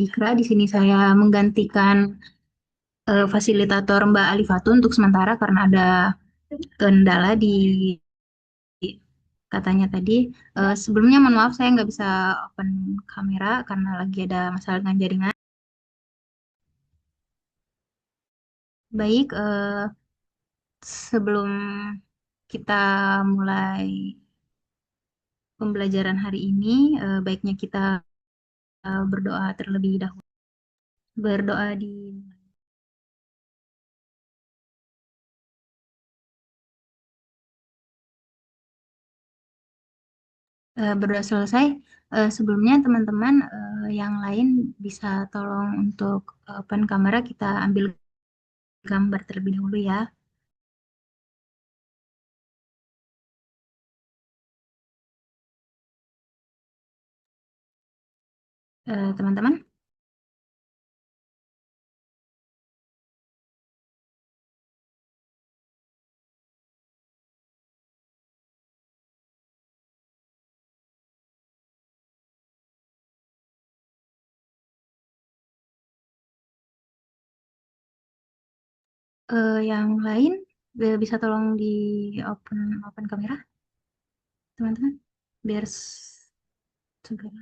Ikra. Di sini saya menggantikan fasilitator Mbak Alifatu untuk sementara karena ada kendala di katanya tadi. Sebelumnya mohon maaf saya nggak bisa open kamera karena lagi ada masalah dengan jaringan. Baik, sebelum kita mulai pembelajaran hari ini, baiknya kita berdoa terlebih dahulu. Berdoa di berdoa selesai. Sebelumnya teman-teman yang lain bisa tolong untuk open kamera, kita ambil gambar terlebih dahulu ya. Teman-teman. Yang lain bisa tolong di open open kamera, teman-teman, biar segera.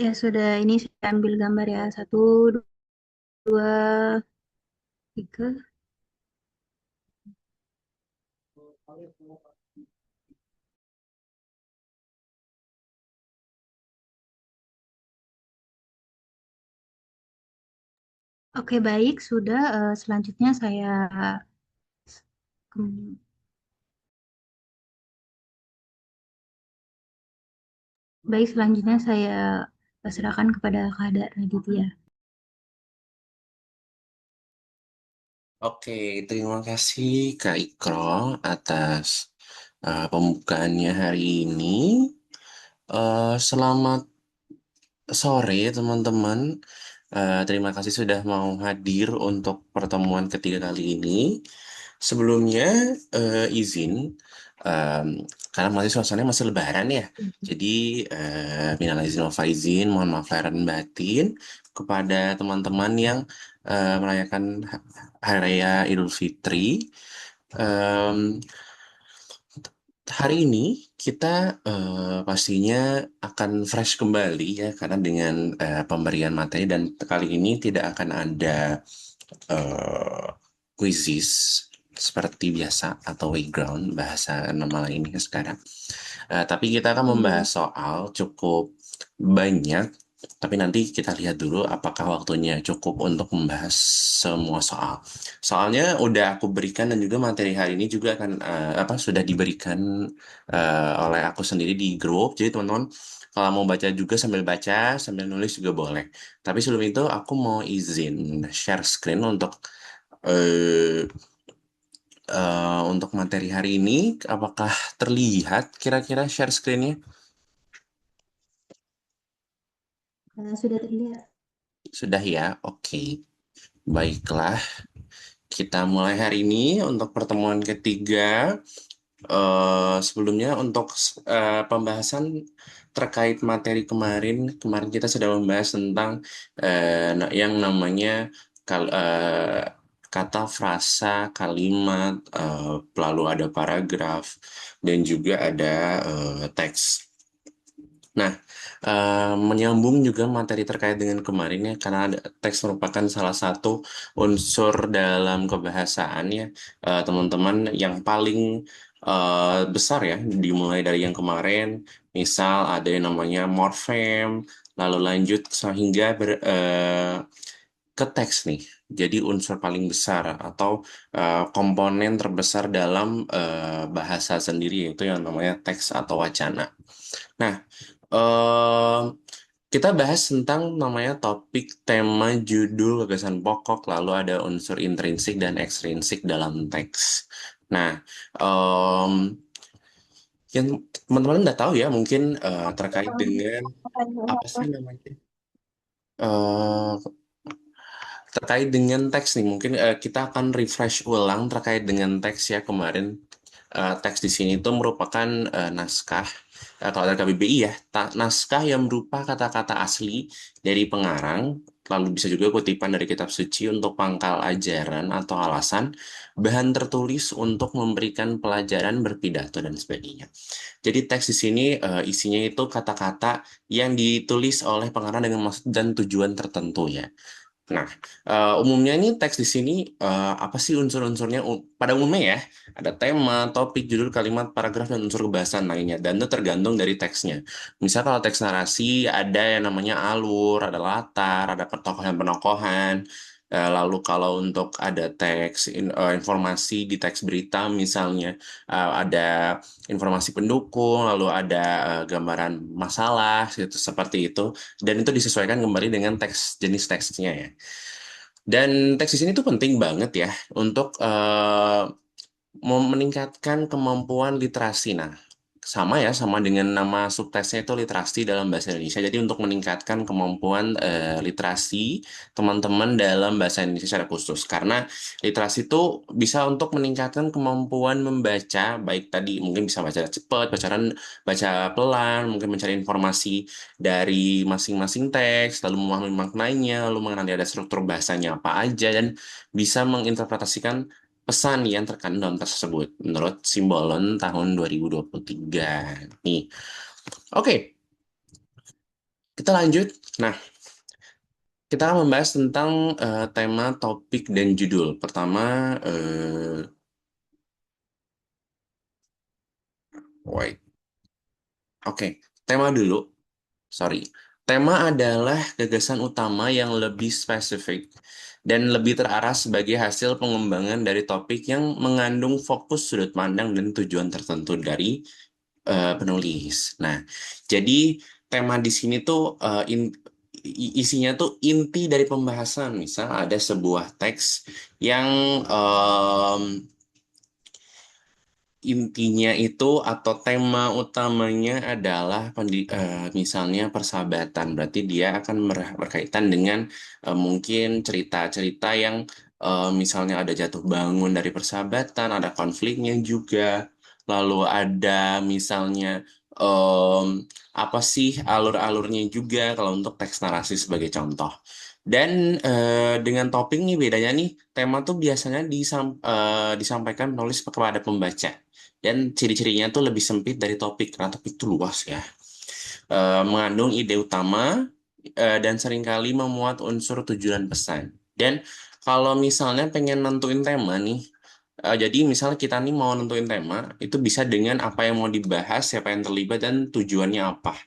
Ya sudah, ini saya ambil gambar ya. Satu, dua, tiga. Oke, baik. Sudah. Selanjutnya saya kem- baik, selanjutnya saya serahkan kepada Kak Raditya. Oke, terima kasih Kak Ikro atas pembukaannya hari ini. Selamat sore teman-teman. Terima kasih sudah mau hadir untuk pertemuan ketiga kali ini. Sebelumnya izin, em, karena masih suasananya masih Lebaran ya. Jadi minal aizin wal faizin, mohon maaf lahir dan batin kepada teman-teman yang merayakan Hari Raya Idul Fitri. Em, Hari ini kita pastinya akan fresh kembali ya karena dengan pemberian materi dan kali ini tidak akan ada eh, quizzes seperti biasa atau background bahasa nama lainnya sekarang. Tapi kita akan membahas Iya. soal cukup banyak, tapi nanti kita lihat dulu apakah waktunya cukup untuk membahas semua soal. Soalnya udah aku berikan dan juga materi hari ini juga akan apa sudah diberikan oleh aku sendiri di grup. Jadi teman-teman kalau mau baca juga sambil baca, sambil nulis juga boleh. Tapi sebelum itu aku mau izin share screen eh, untuk materi hari ini. Apakah terlihat kira-kira share screen-nya? Sudah terlihat. Sudah ya? Oke. Baiklah, kita mulai hari ini untuk pertemuan ketiga. Sebelumnya untuk pembahasan terkait materi kemarin, kemarin kita sudah membahas tentang yang namanya kata, frasa, kalimat, lalu ada paragraf, dan juga ada teks. Nah, menyambung juga materi terkait dengan kemarin ya, karena teks merupakan salah satu unsur dalam kebahasaan ya, teman-teman yang paling besar ya, dimulai dari yang kemarin, misal ada yang namanya morfem, lalu lanjut sehingga ke teks nih. Jadi unsur paling besar atau komponen terbesar dalam bahasa sendiri yaitu yang namanya teks atau wacana. Nah, eh kita bahas tentang namanya topik, tema, judul, gagasan pokok, lalu ada unsur intrinsik dan ekstrinsik dalam teks. Nah, em, yang teman-teman udah tahu ya mungkin terkait dengan apa sih namanya? terkait dengan teks nih, mungkin kita akan refresh ulang terkait dengan teks ya kemarin. Teks di sini itu merupakan naskah, kalau dari KBBI ya, naskah yang berupa kata-kata asli dari pengarang, lalu bisa juga kutipan dari kitab suci untuk pangkal ajaran atau alasan, bahan tertulis untuk memberikan pelajaran berpidato dan sebagainya. Jadi teks di sini isinya itu kata-kata yang ditulis oleh pengarang dengan maksud dan tujuan tertentu ya. Nah, umumnya ini teks di sini apa sih unsur-unsurnya? Pada umumnya ya, ada tema, topik, judul, kalimat, paragraf, dan unsur kebahasaan lainnya. Dan itu tergantung dari teksnya. Misal kalau teks narasi ada yang namanya alur, ada latar, ada penokohan-penokohan. Lalu kalau untuk ada teks informasi di teks berita misalnya ada informasi pendukung, lalu ada gambaran masalah, gitu, seperti itu. Dan itu disesuaikan kembali dengan jenis teksnya ya. Dan teks di sini tuh penting banget ya untuk mau meningkatkan kemampuan literasi. Nah, sama ya, sama dengan nama subteksnya itu literasi dalam bahasa Indonesia. Jadi untuk meningkatkan kemampuan literasi teman-teman dalam bahasa Indonesia secara khusus. Karena literasi itu bisa untuk meningkatkan kemampuan membaca, baik tadi mungkin bisa baca cepat, baca pelan, mungkin mencari informasi dari masing-masing teks, lalu memahami maknanya, lalu mengenali ada struktur bahasanya apa aja, dan bisa menginterpretasikan pesan yang terkandung dalam teks tersebut menurut Simbolon tahun 2023. Nih, oke, kita lanjut. Nah, kita akan membahas tentang tema, topik, dan judul. Pertama, wait, oke, tema dulu. Sorry. Tema adalah gagasan utama yang lebih spesifik dan lebih terarah sebagai hasil pengembangan dari topik yang mengandung fokus sudut pandang dan tujuan tertentu dari penulis. Nah, jadi tema di sini tuh isinya tuh inti dari pembahasan. Misal ada sebuah teks yang intinya itu atau tema utamanya adalah misalnya persahabatan. Berarti dia akan berkaitan dengan mungkin cerita-cerita yang misalnya ada jatuh bangun dari persahabatan, ada konfliknya juga. Lalu ada misalnya em, apa sih alur-alurnya juga kalau untuk teks narasi sebagai contoh. Dan dengan topik nih bedanya nih, tema tuh biasanya disampaikan penulis kepada pembaca. Dan ciri-cirinya tuh lebih sempit dari topik, karena topik itu luas ya. Mengandung ide utama dan seringkali memuat unsur tujuan pesan. Dan kalau misalnya pengen nentuin tema nih, jadi misalnya kita nih mau nentuin tema, itu bisa dengan apa yang mau dibahas, siapa yang terlibat, dan tujuannya apa.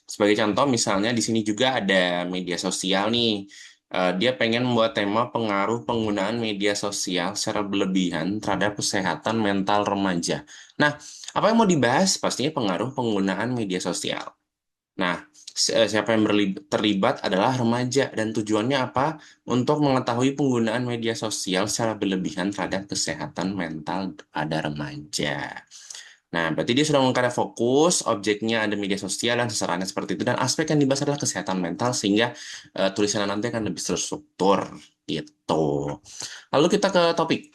Sebagai contoh, misalnya di sini juga ada media sosial nih. Dia pengen membuat tema pengaruh penggunaan media sosial secara berlebihan terhadap kesehatan mental remaja. Nah, apa yang mau dibahas? Pastinya pengaruh penggunaan media sosial. Nah, siapa yang terlibat adalah remaja dan tujuannya apa? Untuk mengetahui penggunaan media sosial secara berlebihan terhadap kesehatan mental pada remaja. Nah, berarti dia sudah mengangkat fokus, objeknya ada media sosial dan sasarannya seperti itu. Dan aspek yang dibahas adalah kesehatan mental, sehingga tulisannya nanti akan lebih terstruktur, gitu. Lalu kita ke topik.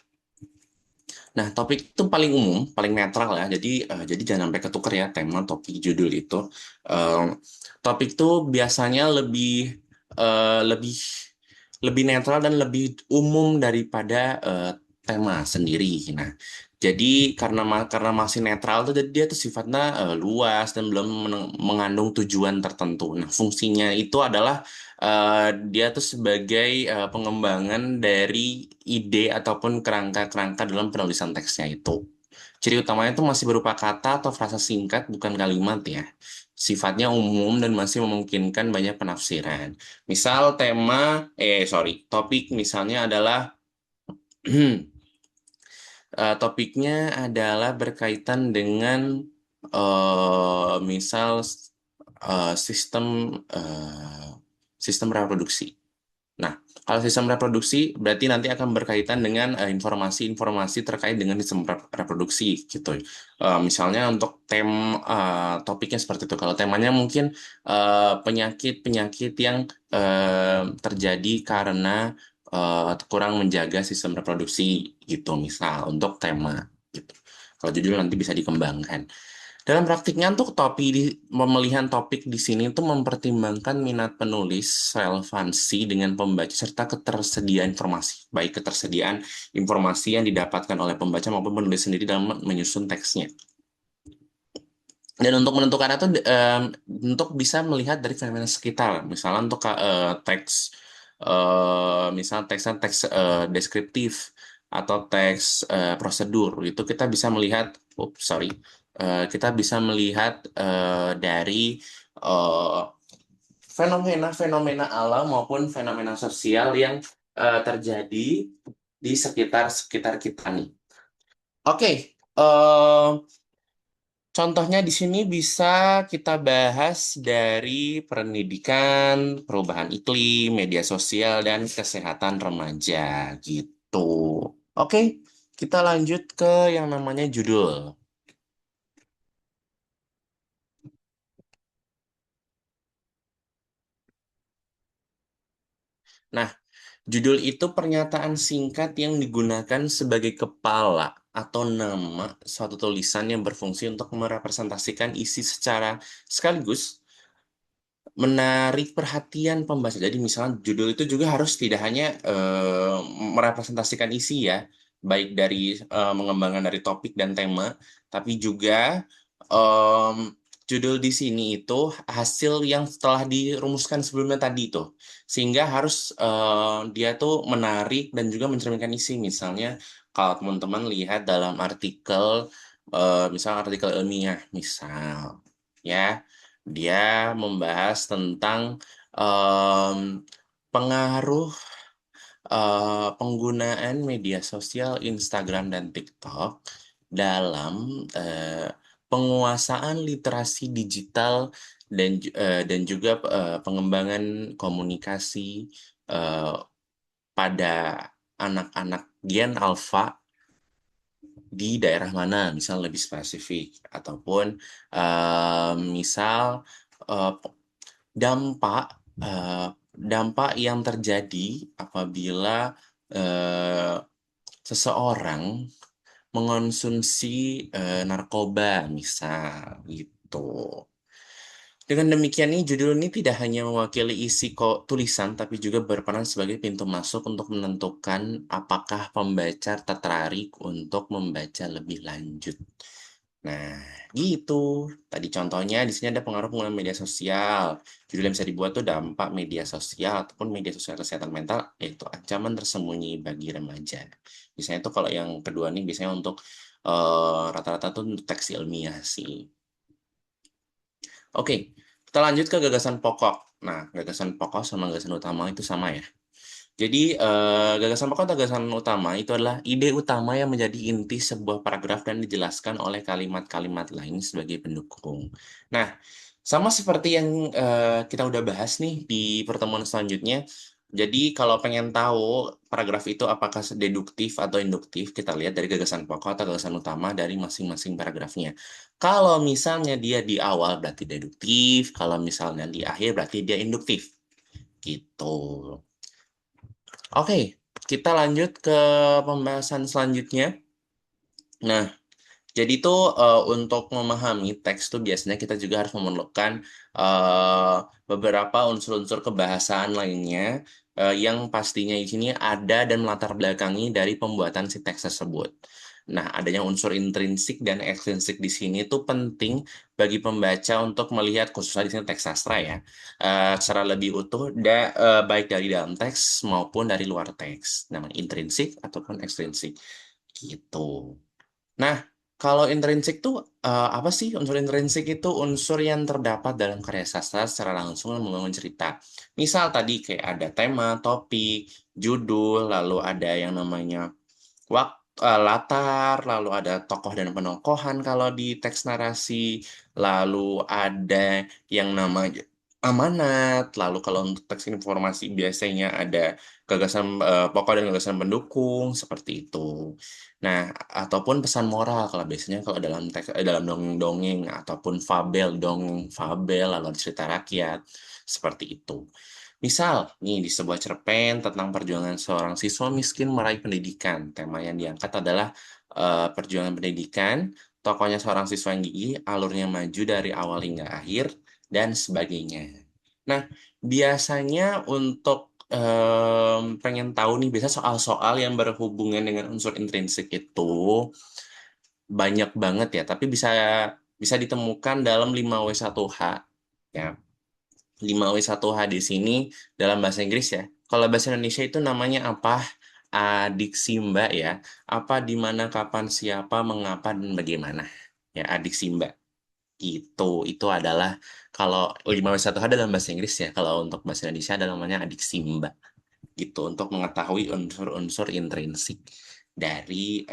Nah, topik itu paling umum, paling netral ya. Jadi jangan sampai ketukar ya tema, topik, judul itu. Eh, Topik itu biasanya lebih lebih netral dan lebih umum daripada tema sendiri. Nah, jadi karena masih netral tuh jadi dia tuh sifatnya luas dan belum mengandung tujuan tertentu. Nah, fungsinya itu adalah dia tuh sebagai pengembangan dari ide ataupun kerangka-kerangka dalam penulisan teksnya itu. Ciri utamanya itu masih berupa kata atau frasa singkat, bukan kalimat ya. Sifatnya umum dan masih memungkinkan banyak penafsiran. Misal topik misalnya adalah topiknya adalah berkaitan dengan misal sistem eh, sistem reproduksi. Nah, kalau sistem reproduksi berarti nanti akan berkaitan dengan informasi-informasi terkait dengan sistem reproduksi gitu. Misalnya untuk topiknya seperti itu. Kalau temanya mungkin penyakit-penyakit yang terjadi karena kurang menjaga sistem reproduksi gitu, misal untuk tema gitu. Kalau judul nanti bisa dikembangkan. Dalam praktiknya untuk pemilihan topik di sini itu mempertimbangkan minat penulis, relevansi dengan pembaca serta ketersediaan informasi, baik ketersediaan informasi yang didapatkan oleh pembaca maupun penulis sendiri dalam menyusun teksnya. Dan untuk menentukan itu untuk bisa melihat dari fenomena sekitar, misalnya untuk teks, misalnya teks deskriptif atau teks prosedur, itu kita bisa melihat, kita bisa melihat dari eh, fenomena-fenomena alam maupun fenomena sosial yang terjadi di sekitar sekitar kita nih. Oke, contohnya di sini bisa kita bahas dari pendidikan, perubahan iklim, media sosial, dan kesehatan remaja gitu. Oke, kita lanjut ke yang namanya judul. Nah, judul itu pernyataan singkat yang digunakan sebagai kepala atau nama suatu tulisan yang berfungsi untuk merepresentasikan isi secara sekaligus menarik perhatian pembaca. Jadi misalnya judul itu juga harus tidak hanya merepresentasikan isi ya, baik dari mengembangkan dari topik dan tema, tapi juga em, judul di sini itu hasil yang setelah dirumuskan sebelumnya tadi itu, sehingga harus dia tuh menarik dan juga mencerminkan isi. Misalnya kalau teman-teman lihat dalam artikel, misal artikel ilmiah, misal ya. Dia membahas tentang em, pengaruh penggunaan media sosial Instagram dan TikTok dalam eh, penguasaan literasi digital dan juga pengembangan komunikasi eh, pada anak-anak Gen Alpha di daerah mana, misal lebih spesifik, ataupun misal eh, dampak eh, dampak yang terjadi apabila eh, seseorang mengonsumsi narkoba, misal gitu. Dengan demikian nih, judul ini tidak hanya mewakili isi kok tulisan, tapi juga berperan sebagai pintu masuk untuk menentukan apakah pembaca tertarik untuk membaca lebih lanjut. Nah, gitu. Tadi contohnya di sini ada pengaruh penggunaan media sosial. Judul yang bisa dibuat tuh dampak media sosial ataupun media sosial kesehatan mental, yaitu ancaman tersembunyi bagi remaja. Biasanya tuh kalau yang kedua nih biasanya untuk rata-rata tuh untuk teks ilmiah sih. Oke, kita lanjut ke gagasan pokok. Nah, gagasan pokok sama gagasan utama itu sama ya. Jadi, gagasan pokok atau gagasan utama itu adalah ide utama yang menjadi inti sebuah paragraf dan dijelaskan oleh kalimat-kalimat lain sebagai pendukung. Nah, sama seperti yang kita udah bahas nih di pertemuan selanjutnya. Jadi, kalau pengen tahu paragraf itu apakah deduktif atau induktif, kita lihat dari gagasan pokok atau gagasan utama dari masing-masing paragrafnya. Kalau misalnya dia di awal berarti deduktif, kalau misalnya di akhir berarti dia induktif. Gitu. Oke, kita lanjut ke pembahasan selanjutnya. Nah, jadi tuh untuk memahami teks tuh biasanya kita juga harus memerlukan eh, beberapa unsur-unsur kebahasaan lainnya yang pastinya di sini ada dan melatar belakangi dari pembuatan si teks tersebut. Nah, adanya unsur intrinsik dan ekstrinsik di sini tuh penting bagi pembaca untuk melihat khususnya di sini teks sastra ya, secara lebih utuh baik dari dalam teks maupun dari luar teks. Namanya intrinsik ataupun ekstrinsik gitu. Nah, kalau intrinsik tuh apa sih? Unsur intrinsik itu unsur yang terdapat dalam karya sastra secara langsung dan membangun cerita. Misal tadi kayak ada tema, topik, judul, lalu ada yang namanya latar, lalu ada tokoh dan penokohan kalau di teks narasi, lalu ada yang namanya amanat, lalu kalau untuk teks informasi biasanya ada gagasan pokok dan gagasan pendukung seperti itu. Nah, ataupun pesan moral kalau biasanya kalau dalam teks dalam dongeng-dongeng ataupun fabel, dongeng fabel lalu ada cerita rakyat seperti itu. Misal, nih di sebuah cerpen tentang perjuangan seorang siswa miskin meraih pendidikan. Tema yang diangkat adalah perjuangan pendidikan, tokohnya seorang siswa yang gigih, alurnya maju dari awal hingga akhir, dan sebagainya. Nah, biasanya untuk pengen tahu nih, biasa soal-soal yang berhubungan dengan unsur intrinsik itu banyak banget ya, tapi bisa bisa ditemukan dalam 5W1H. Ya, 5W1H di sini dalam bahasa Inggris ya. Kalau bahasa Indonesia itu namanya apa? Adiksi Mbak ya. Apa, di mana, kapan, siapa, mengapa, dan bagaimana. Ya, adiksi Mbak. Itu adalah kalau 5W1H dalam bahasa Inggris ya. Kalau untuk bahasa Indonesia ada namanya adiksi Mbak. Gitu, untuk mengetahui unsur-unsur intrinsik dari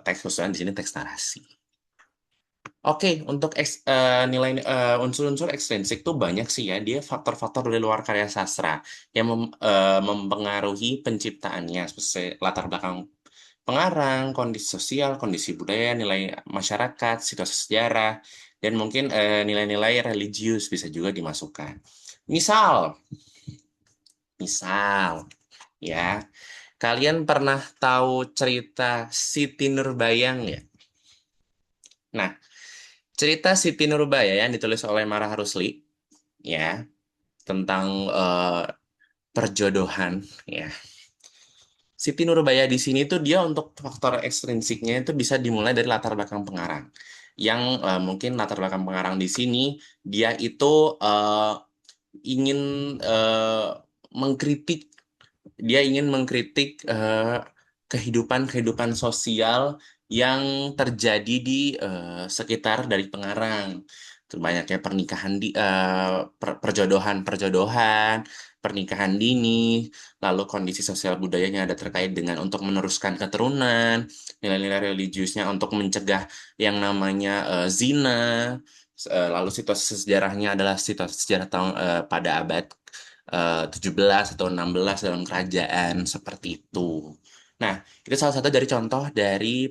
teks, khususnya di sini teks narasi. Oke, untuk nilai unsur-unsur ekstrinsik tuh banyak sih ya. Dia faktor-faktor dari luar karya sastra yang mempengaruhi penciptaannya, seperti latar belakang pengarang, kondisi sosial, kondisi budaya, nilai masyarakat, situasi sejarah, dan mungkin nilai-nilai religius bisa juga dimasukkan. Misal, misal, ya, kalian pernah tahu cerita Siti Nurbaya ya? Nah, cerita Siti Nurbaya yang ditulis oleh Marah Rusli, ya, tentang perjodohan, ya. Siti Nurbaya di sini tuh dia untuk faktor ekstrinsiknya itu bisa dimulai dari latar belakang pengarang. Yang mungkin latar belakang pengarang di sini dia itu ingin mengkritik, kehidupan-kehidupan sosial yang terjadi di sekitar dari pengarang. Banyaknya pernikahan perjodohan, pernikahan dini, lalu kondisi sosial budaya yang ada terkait dengan untuk meneruskan keturunan, nilai-nilai religiusnya untuk mencegah yang namanya zina, lalu situasi sejarahnya adalah situasi sejarah pada abad 17 atau 16 dalam kerajaan seperti itu. Nah, itu salah satu dari contoh dari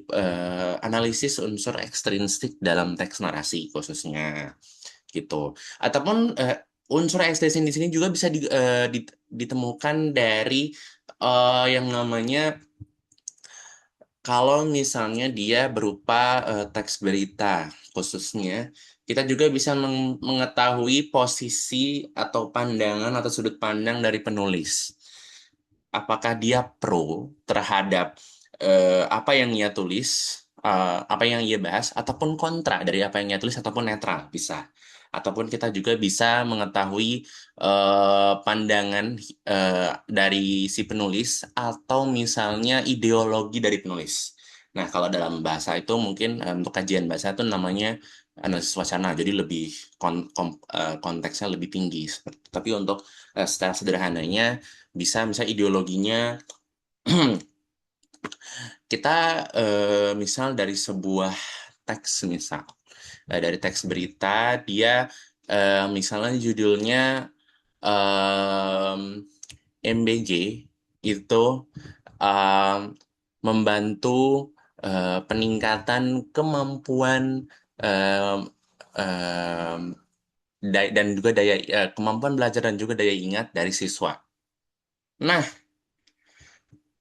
analisis unsur ekstrinsik dalam teks narasi khususnya gitu. Ataupun unsur ekstrinsik di sini juga bisa ditemukan dari yang namanya, kalau misalnya dia berupa teks berita khususnya, kita juga bisa mengetahui posisi atau pandangan atau sudut pandang dari penulis. Apakah dia pro terhadap apa yang ia tulis, apa yang ia bahas, ataupun kontra dari apa yang ia tulis, ataupun netral bisa. Ataupun kita juga bisa mengetahui pandangan dari si penulis, atau misalnya ideologi dari penulis. Nah, kalau dalam bahasa itu mungkin untuk kajian bahasa itu namanya analisis wacana, jadi lebih konteksnya lebih tinggi. Tapi untuk secara sederhananya, bisa ideologinya. Kita misal dari sebuah teks, misal dari teks berita, dia misalnya judulnya em, MBG itu em, membantu peningkatan kemampuan em, em, dan juga kemampuan belajar dan juga daya ingat dari siswa. Nah,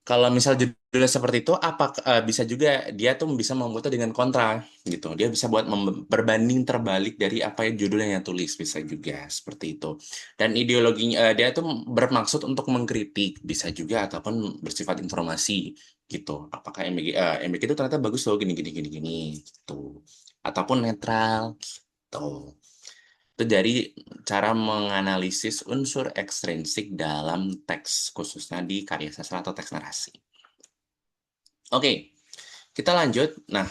kalau misal judulnya seperti itu, apa bisa juga dia tuh bisa membuatnya dengan kontra gitu. Dia bisa buat berbanding terbalik dari apa yang judulnya yang tulis, bisa juga seperti itu. Dan ideologinya dia tuh bermaksud untuk mengkritik, bisa juga, ataupun bersifat informasi gitu. Apakah MBG itu ternyata bagus loh, gini gini gini gini gitu. Ataupun netral gitu. Itu dari cara menganalisis unsur ekstrinsik dalam teks, khususnya di karya sastra atau teks narasi. Oke, kita lanjut. Nah,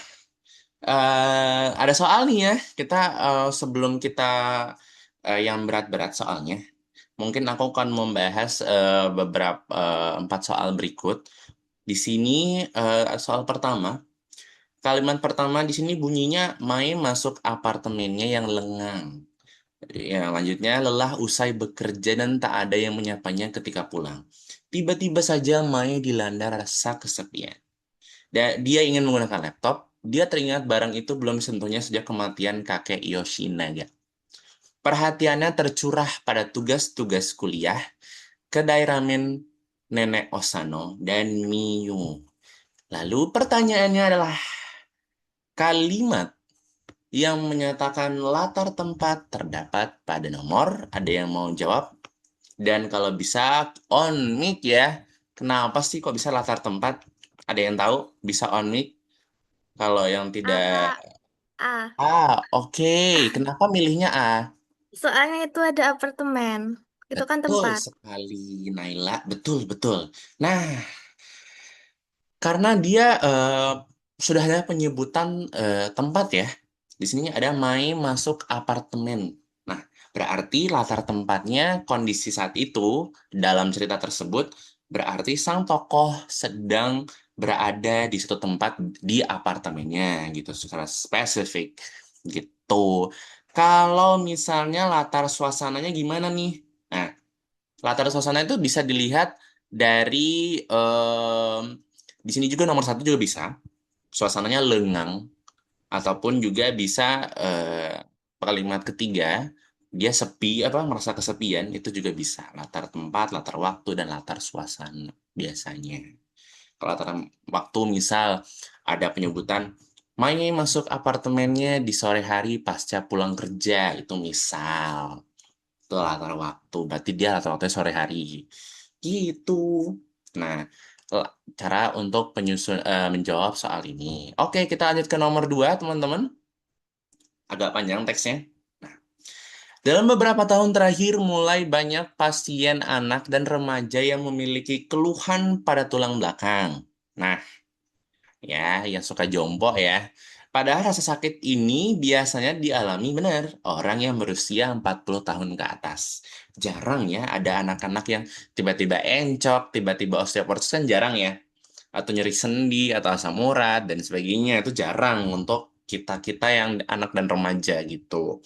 ada soal nih ya. Kita sebelum kita yang berat-berat soalnya, mungkin aku akan membahas beberapa 4 soal berikut. Di sini soal pertama, kalimat pertama di sini bunyinya Mai masuk apartemennya yang lengang. Yang lanjutnya, lelah usai bekerja dan tak ada yang menyapanya ketika pulang. Tiba-tiba saja Mai dilanda rasa kesepian. Dia ingin menggunakan laptop. Dia teringat barang itu belum disentuhnya sejak kematian kakek Yoshinaga. Perhatiannya tercurah pada tugas-tugas kuliah, kedai ramen Nenek Osano, dan Miyu. Lalu pertanyaannya adalah kalimat yang menyatakan latar tempat terdapat pada nomor. Ada yang mau jawab? Dan kalau bisa on mic ya. Kenapa sih kok bisa latar tempat? Ada yang tahu? Bisa on mic? Kalau yang tidak A, A. oke. Kenapa milihnya A? Soalnya itu ada apartemen. Itu kan Betul tempat. sekali, Naila. Betul, betul. Nah, karena dia sudah ada penyebutan tempat ya. Di sini ada Mai masuk apartemen. Nah, berarti latar tempatnya kondisi saat itu dalam cerita tersebut berarti sang tokoh sedang berada di suatu tempat di apartemennya gitu secara spesifik gitu. Kalau misalnya latar suasananya gimana nih? Nah, latar suasana itu bisa dilihat dari di sini juga nomor satu juga bisa. Suasananya lengang ataupun juga bisa kalimat ketiga dia sepi apa merasa kesepian itu juga bisa. Latar tempat, latar waktu dan latar suasana biasanya. Kalau latar waktu misal ada penyebutan Mai masuk apartemennya di sore hari pasca pulang kerja itu misal. Itu latar waktu. Berarti dia latar waktunya sore hari. Gitu. Nah, cara untuk menjawab soal ini. Oke, kita lanjut ke nomor dua, teman-teman. Agak panjang teksnya. Dalam beberapa tahun terakhir, mulai banyak pasien anak dan remaja yang memiliki keluhan pada tulang belakang. Nah, ya, yang suka jongkok ya. Padahal rasa sakit ini biasanya dialami benar orang yang berusia 40 tahun ke atas. Jarang ya ada anak-anak yang tiba-tiba encok, tiba-tiba osteoporosis kan jarang ya. Atau nyeri sendi, atau asam urat, dan sebagainya. Itu jarang untuk kita-kita yang anak dan remaja gitu.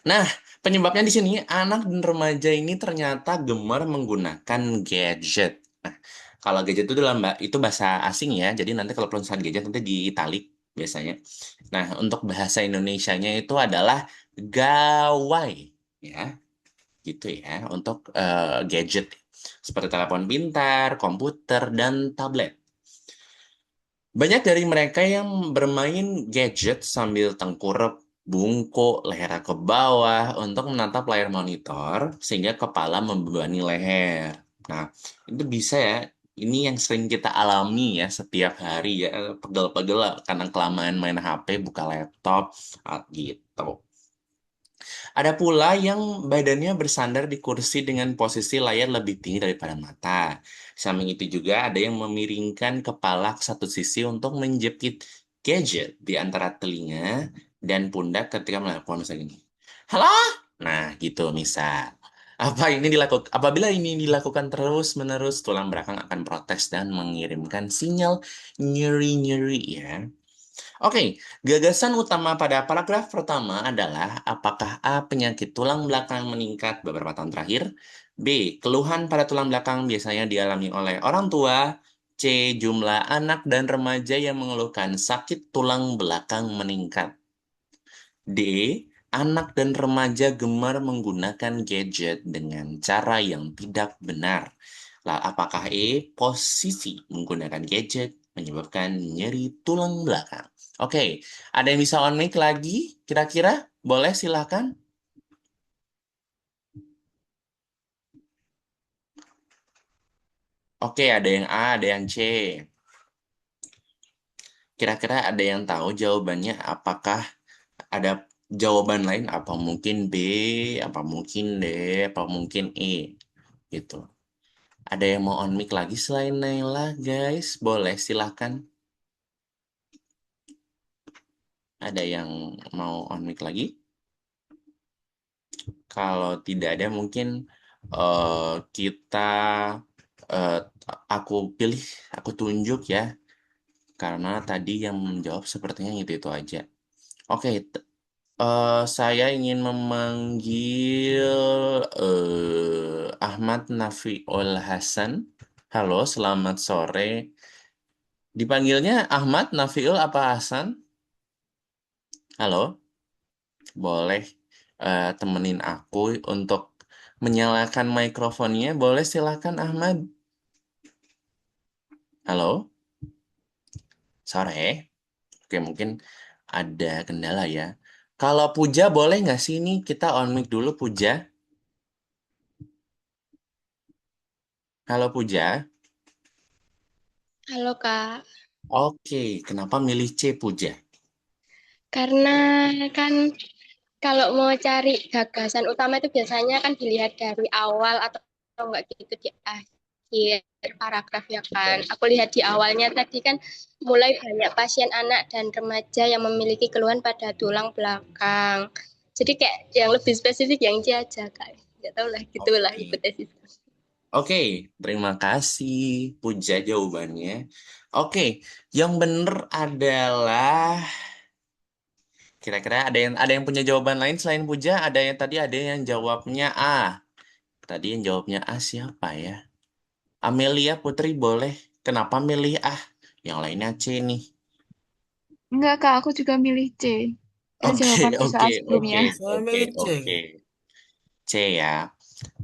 Nah, penyebabnya di sini anak dan remaja ini ternyata gemar menggunakan gadget. Nah, kalau gadget itu itu bahasa asing ya. Jadi nanti kalau pronunciation gadget nanti di italic biasanya. Nah, untuk bahasa Indonesianya itu adalah gawai ya, gitu ya untuk gadget seperti telepon pintar, komputer dan tablet. Banyak dari mereka yang bermain gadget sambil tengkurap, bungkuk, leher ke bawah untuk menatap layar monitor sehingga kepala membebani leher. Nah, itu bisa ya. Ini yang sering kita alami ya setiap hari ya, pegel-pegel karena kelamaan main HP, buka laptop, gitu. Ada pula yang badannya bersandar di kursi dengan posisi layar lebih tinggi daripada mata. Di samping itu juga ada yang memiringkan kepala ke satu sisi untuk menjepit gadget di antara telinga dan pundak ketika melakukan misalnya gini. Halo? Nah, gitu misal. Apabila ini dilakukan terus-menerus, tulang belakang akan protes dan mengirimkan sinyal nyeri-nyeri ya. Oke, gagasan utama pada paragraf pertama adalah apakah A. Penyakit tulang belakang meningkat beberapa tahun terakhir? B. Keluhan pada tulang belakang biasanya dialami oleh orang tua. C. Jumlah anak dan remaja yang mengeluhkan sakit tulang belakang meningkat. D. Anak dan remaja gemar menggunakan gadget dengan cara yang tidak benar. Lah, apakah E. Posisi menggunakan gadget menyebabkan nyeri tulang belakang? Oke, ada yang bisa on mic lagi? Kira-kira? Boleh silahkan. Oke, ada yang A, ada yang C. Kira-kira ada yang tahu jawabannya? Apakah ada jawaban lain? Apa mungkin B, apa mungkin D, apa mungkin E? Gitu. Ada yang mau on mic lagi selain Naila, guys? Boleh, silahkan. Ada yang mau on mic lagi? Kalau tidak ada, mungkin kita eh, aku pilih, aku tunjuk ya, karena tadi yang menjawab sepertinya itu aja. Oke, saya ingin memanggil Ahmad Nafiul Hasan. Halo, selamat sore. Dipanggilnya Ahmad Nafiul apa Hasan? Halo, boleh temenin aku untuk menyalakan mikrofonnya. Boleh silakan Ahmad. Halo, sore. Oke, mungkin ada kendala ya. Kalau Puja boleh nggak sih ini kita on mic dulu Puja? Halo Puja. Halo Kak, Oke, kenapa milih C Puja? karena kan kalau mau cari gagasan utama itu biasanya kan dilihat dari awal atau enggak gitu di akhir paragraf ya kan. Aku lihat di awalnya tadi kan mulai banyak pasien anak dan remaja yang memiliki keluhan pada tulang belakang. Jadi kayak yang lebih spesifik yang C aja Kak. Nggak tahu lah, gitulah Oke. hipotesis. Oke, terima kasih Puja jawabannya. Oke, yang benar adalah kira-kira ada yang punya jawaban lain selain Puja? Ada yang jawabnya A. Tadi yang jawabnya A siapa ya? Amelia Putri boleh. Kenapa milih A? Yang lainnya C nih. Enggak, Kak, aku juga milih C. Kayak Oke, jawaban di oke, soal oke, sebelumnya. Saya oke, milih C. oke. C ya.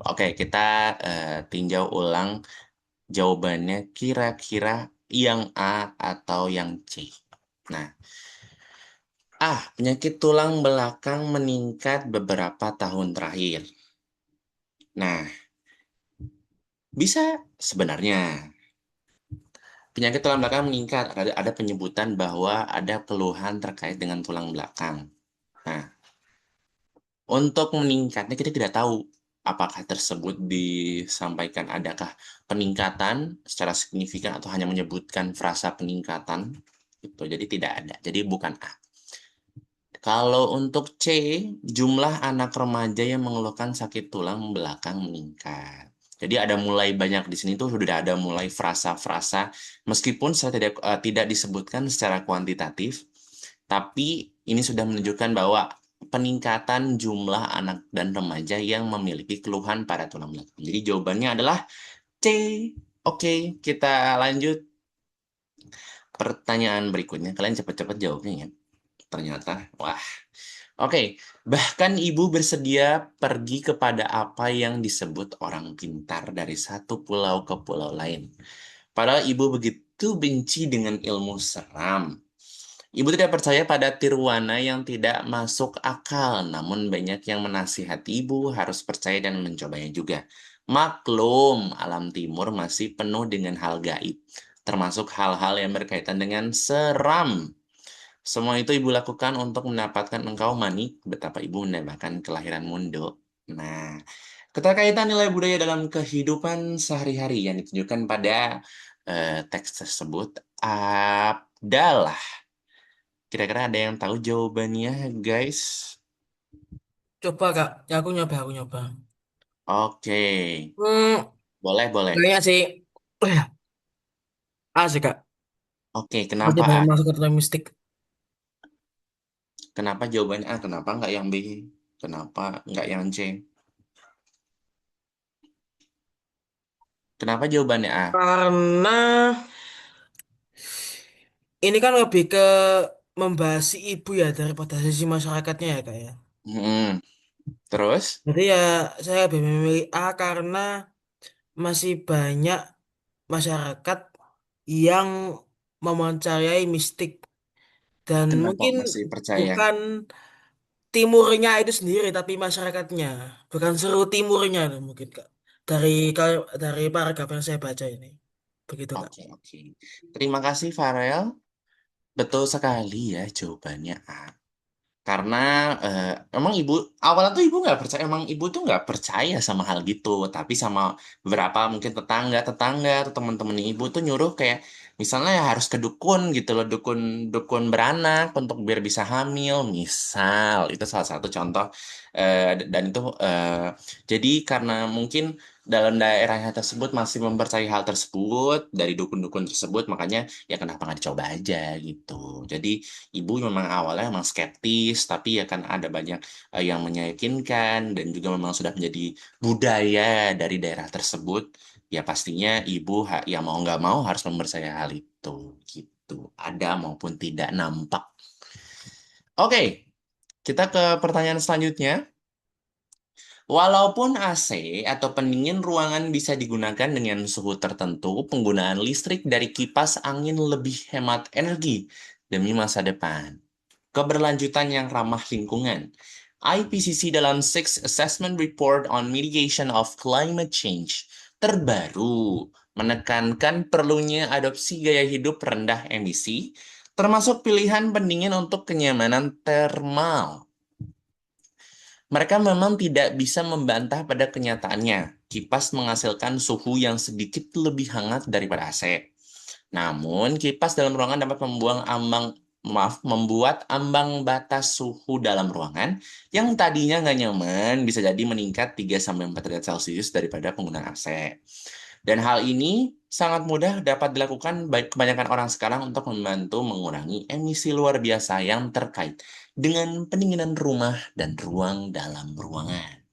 Oke, kita tinjau ulang jawabannya kira-kira yang A atau yang C. Nah, A, penyakit tulang belakang meningkat beberapa tahun terakhir. Nah, bisa sebenarnya. Penyakit tulang belakang meningkat, ada penyebutan bahwa ada keluhan terkait dengan tulang belakang. Nah, untuk meningkatnya kita tidak tahu apakah tersebut disampaikan adakah peningkatan secara signifikan atau hanya menyebutkan frasa peningkatan gitu. Jadi tidak ada. Jadi bukan A. Kalau untuk C, jumlah anak remaja yang mengeluhkan sakit tulang belakang meningkat. Jadi ada mulai banyak di sini tuh sudah ada mulai frasa-frasa meskipun saya tidak disebutkan secara kuantitatif, tapi ini sudah menunjukkan bahwa peningkatan jumlah anak dan remaja yang memiliki keluhan pada tulang belakang. Jadi jawabannya adalah C. Oke, kita lanjut pertanyaan berikutnya. Kalian cepat-cepat jawabnya ya. Ternyata, wah. Oke, bahkan ibu bersedia pergi kepada apa yang disebut orang pintar dari satu pulau ke pulau lain. Padahal ibu begitu benci dengan ilmu seram. Ibu tidak percaya pada tiruana yang tidak masuk akal, namun banyak yang menasihati ibu harus percaya dan mencobanya juga. Maklum, alam timur masih penuh dengan hal gaib, termasuk hal-hal yang berkaitan dengan seram. Semua itu ibu lakukan untuk mendapatkan engkau manik, betapa ibu menambahkan kelahiran Mundo. Nah, keterkaitan nilai budaya dalam kehidupan sehari-hari yang ditunjukkan pada teks tersebut adalah kira-kira ada yang tahu jawabannya, guys? Coba Kak, ya aku nyoba. Oke, Hmm, boleh, boleh. kayaknya sih A sih Kak. Oke, Masih kenapa A? banyak masuk ke dalam mistik. Kenapa jawabannya A? Kenapa nggak yang B? Kenapa nggak yang C? Kenapa jawabannya A? Karena ini kan lebih ke membahas si ibu ya daripada sisi masyarakatnya ya Kak ya. Hmm, terus? Jadi ya saya lebih memilih A karena masih banyak masyarakat yang mempercayai mistik dan Kenapa kok mungkin masih percaya? bukan timurnya itu sendiri tapi masyarakatnya bukan seluruh timurnya loh mungkin Kak dari paragraf yang saya baca ini begitu Kak. Oke, oke. Terima kasih, Farel. Betul sekali ya jawabannya A. Karena emang awalnya tuh ibu nggak percaya, emang ibu tuh nggak percaya sama hal gitu. Tapi sama beberapa mungkin tetangga atau teman-teman ibu tuh nyuruh kayak misalnya ya harus ke dukun gitu loh, dukun dukun beranak untuk biar bisa hamil. Misal itu salah satu contoh. Dan itu jadi karena mungkin dalam daerahnya tersebut masih mempercayai hal tersebut dari dukun-dukun tersebut, makanya ya kenapa nggak dicoba aja gitu. Jadi ibu memang awalnya memang skeptis, tapi ya kan ada banyak yang meyakinkan dan juga memang sudah menjadi budaya dari daerah tersebut. Ya pastinya ibu ya mau nggak mau harus mempercayai hal itu gitu. Ada maupun tidak nampak. Oke, kita ke pertanyaan selanjutnya. Walaupun AC atau pendingin ruangan bisa digunakan dengan suhu tertentu, penggunaan listrik dari kipas angin lebih hemat energi demi masa depan. Keberlanjutan yang ramah lingkungan. IPCC dalam Sixth Assessment Report on Mitigation of Climate Change terbaru menekankan perlunya adopsi gaya hidup rendah emisi, termasuk pilihan pendingin untuk kenyamanan termal. Mereka memang tidak bisa membantah pada kenyataannya. Kipas menghasilkan suhu yang sedikit lebih hangat daripada AC. Namun, kipas dalam ruangan dapat membuat ambang batas suhu dalam ruangan yang tadinya nggak nyaman bisa jadi meningkat 3-4 derajat Celcius daripada penggunaan AC. Dan hal ini sangat mudah dapat dilakukan baik kebanyakan orang sekarang untuk membantu mengurangi emisi luar biasa yang terkait dengan pendinginan rumah dan ruang dalam ruangan.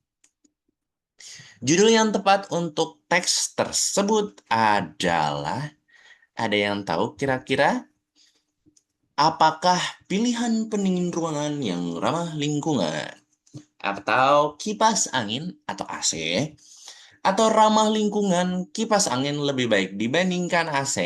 Judul yang tepat untuk teks tersebut adalah, ada yang tahu kira-kira apakah pilihan pendingin ruangan yang ramah lingkungan atau kipas angin atau AC atau ramah lingkungan kipas angin lebih baik dibandingkan AC,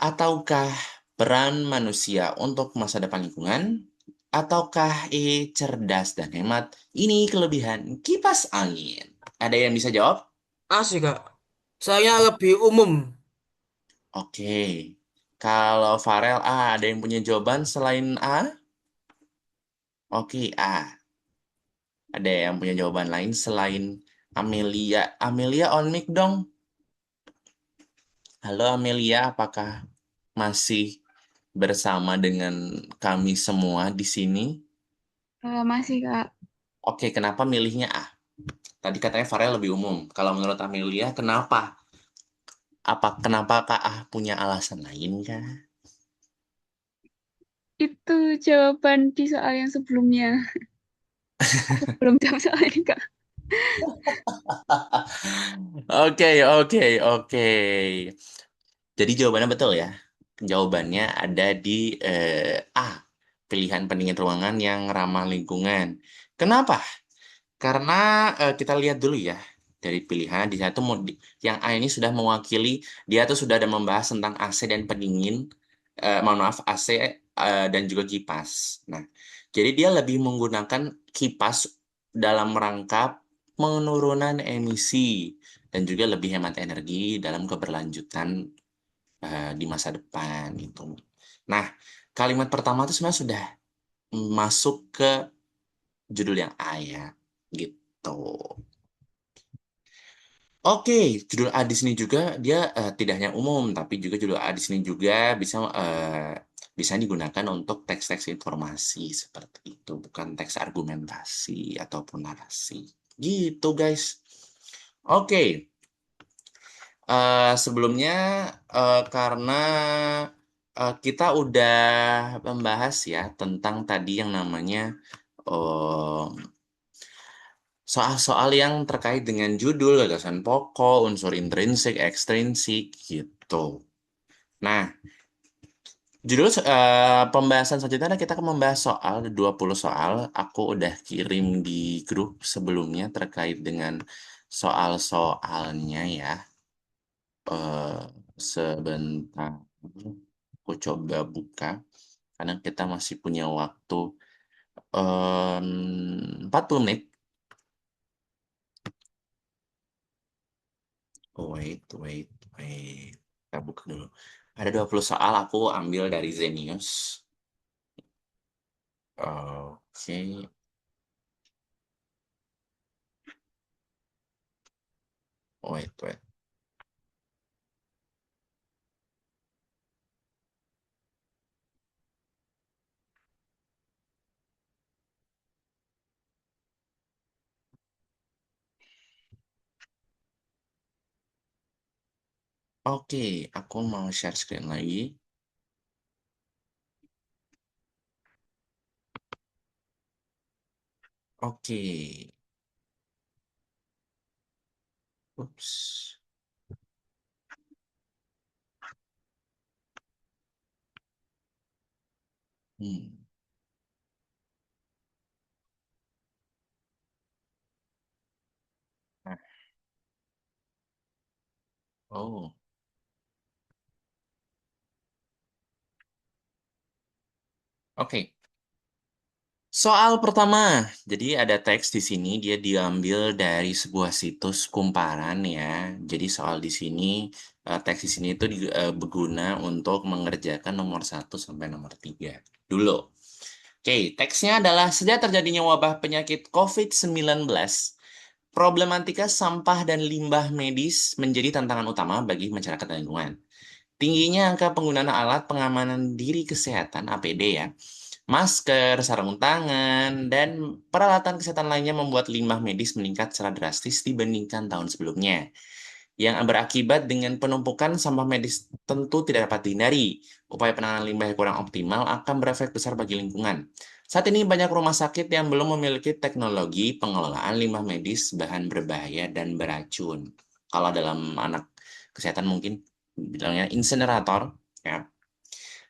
ataukah peran manusia untuk masa depan lingkungan, ataukah cerdas dan hemat? Ini kelebihan kipas angin. Ada yang bisa jawab? Asik, Kak. Saya lebih umum. Oke. Kalau Farel A, ada yang punya jawaban selain A? Oke, A. Ada yang punya jawaban lain selain Amelia? Amelia on mic dong. Halo Amelia, apakah masih bersama dengan kami semua di sini? Masih, Kak. Oke, kenapa milihnya A? Tadi katanya Farel lebih umum. Kalau menurut Amelia, kenapa? Kenapa Kak A punya alasan lain kah? Itu jawaban di soal yang sebelumnya. Aku belum jawab soal ini, Kak. Oke, oke, oke. Jadi jawabannya betul ya. Jawabannya ada di A, pilihan pendingin ruangan yang ramah lingkungan. Kenapa? Karena kita lihat dulu ya dari pilihan di satu yang A ini sudah mewakili, dia tuh sudah ada membahas tentang AC dan pendingin, mohon maaf AC dan juga kipas. Nah, jadi dia lebih menggunakan kipas dalam rangka penurunan emisi dan juga lebih hemat energi dalam keberlanjutan di masa depan itu. Nah, kalimat pertama itu sebenarnya sudah masuk ke judul yang A ya, gitu. Oke, judul A di sini juga dia tidak hanya umum, tapi juga judul A di sini juga bisa digunakan untuk teks-teks informasi seperti itu, bukan teks argumentasi ataupun narasi. Gitu, guys. Oke, sebelumnya karena kita udah membahas ya tentang tadi yang namanya soal-soal yang terkait dengan judul, gagasan pokok, unsur intrinsik, ekstrinsik, gitu. Nah, pembahasan selanjutnya kita akan membahas soal 20 soal. Aku udah kirim di grup sebelumnya terkait dengan soal-soalnya ya. Eh, Sebentar, aku coba buka karena kita masih punya waktu 40 menit. Wait, wait, wait. Kita buka dulu. Ada 20 soal aku ambil dari Zenius. Oke. Wait, wait. Oke, aku mau share screen lagi. Oke. Ups. Hmm. Oh, oke. Soal pertama, jadi ada teks di sini, dia diambil dari sebuah situs kumparan ya. Jadi soal di sini, teks di sini itu berguna untuk mengerjakan nomor 1 sampai nomor 3 dulu. Oke, teksnya adalah sejak terjadinya wabah penyakit COVID-19, problematika sampah dan limbah medis menjadi tantangan utama bagi masyarakat dan lingkungan. Tingginya angka penggunaan alat pengamanan diri kesehatan (APD) ya, masker, sarung tangan, dan peralatan kesehatan lainnya membuat limbah medis meningkat secara drastis dibandingkan tahun sebelumnya. Yang berakibat dengan penumpukan sampah medis tentu tidak dapat dihindari. Upaya penanganan limbah yang kurang optimal akan berefek besar bagi lingkungan. Saat ini banyak rumah sakit yang belum memiliki teknologi pengelolaan limbah medis bahan berbahaya dan beracun. Kalau dalam anak kesehatan mungkin bilangnya insinerator, ya.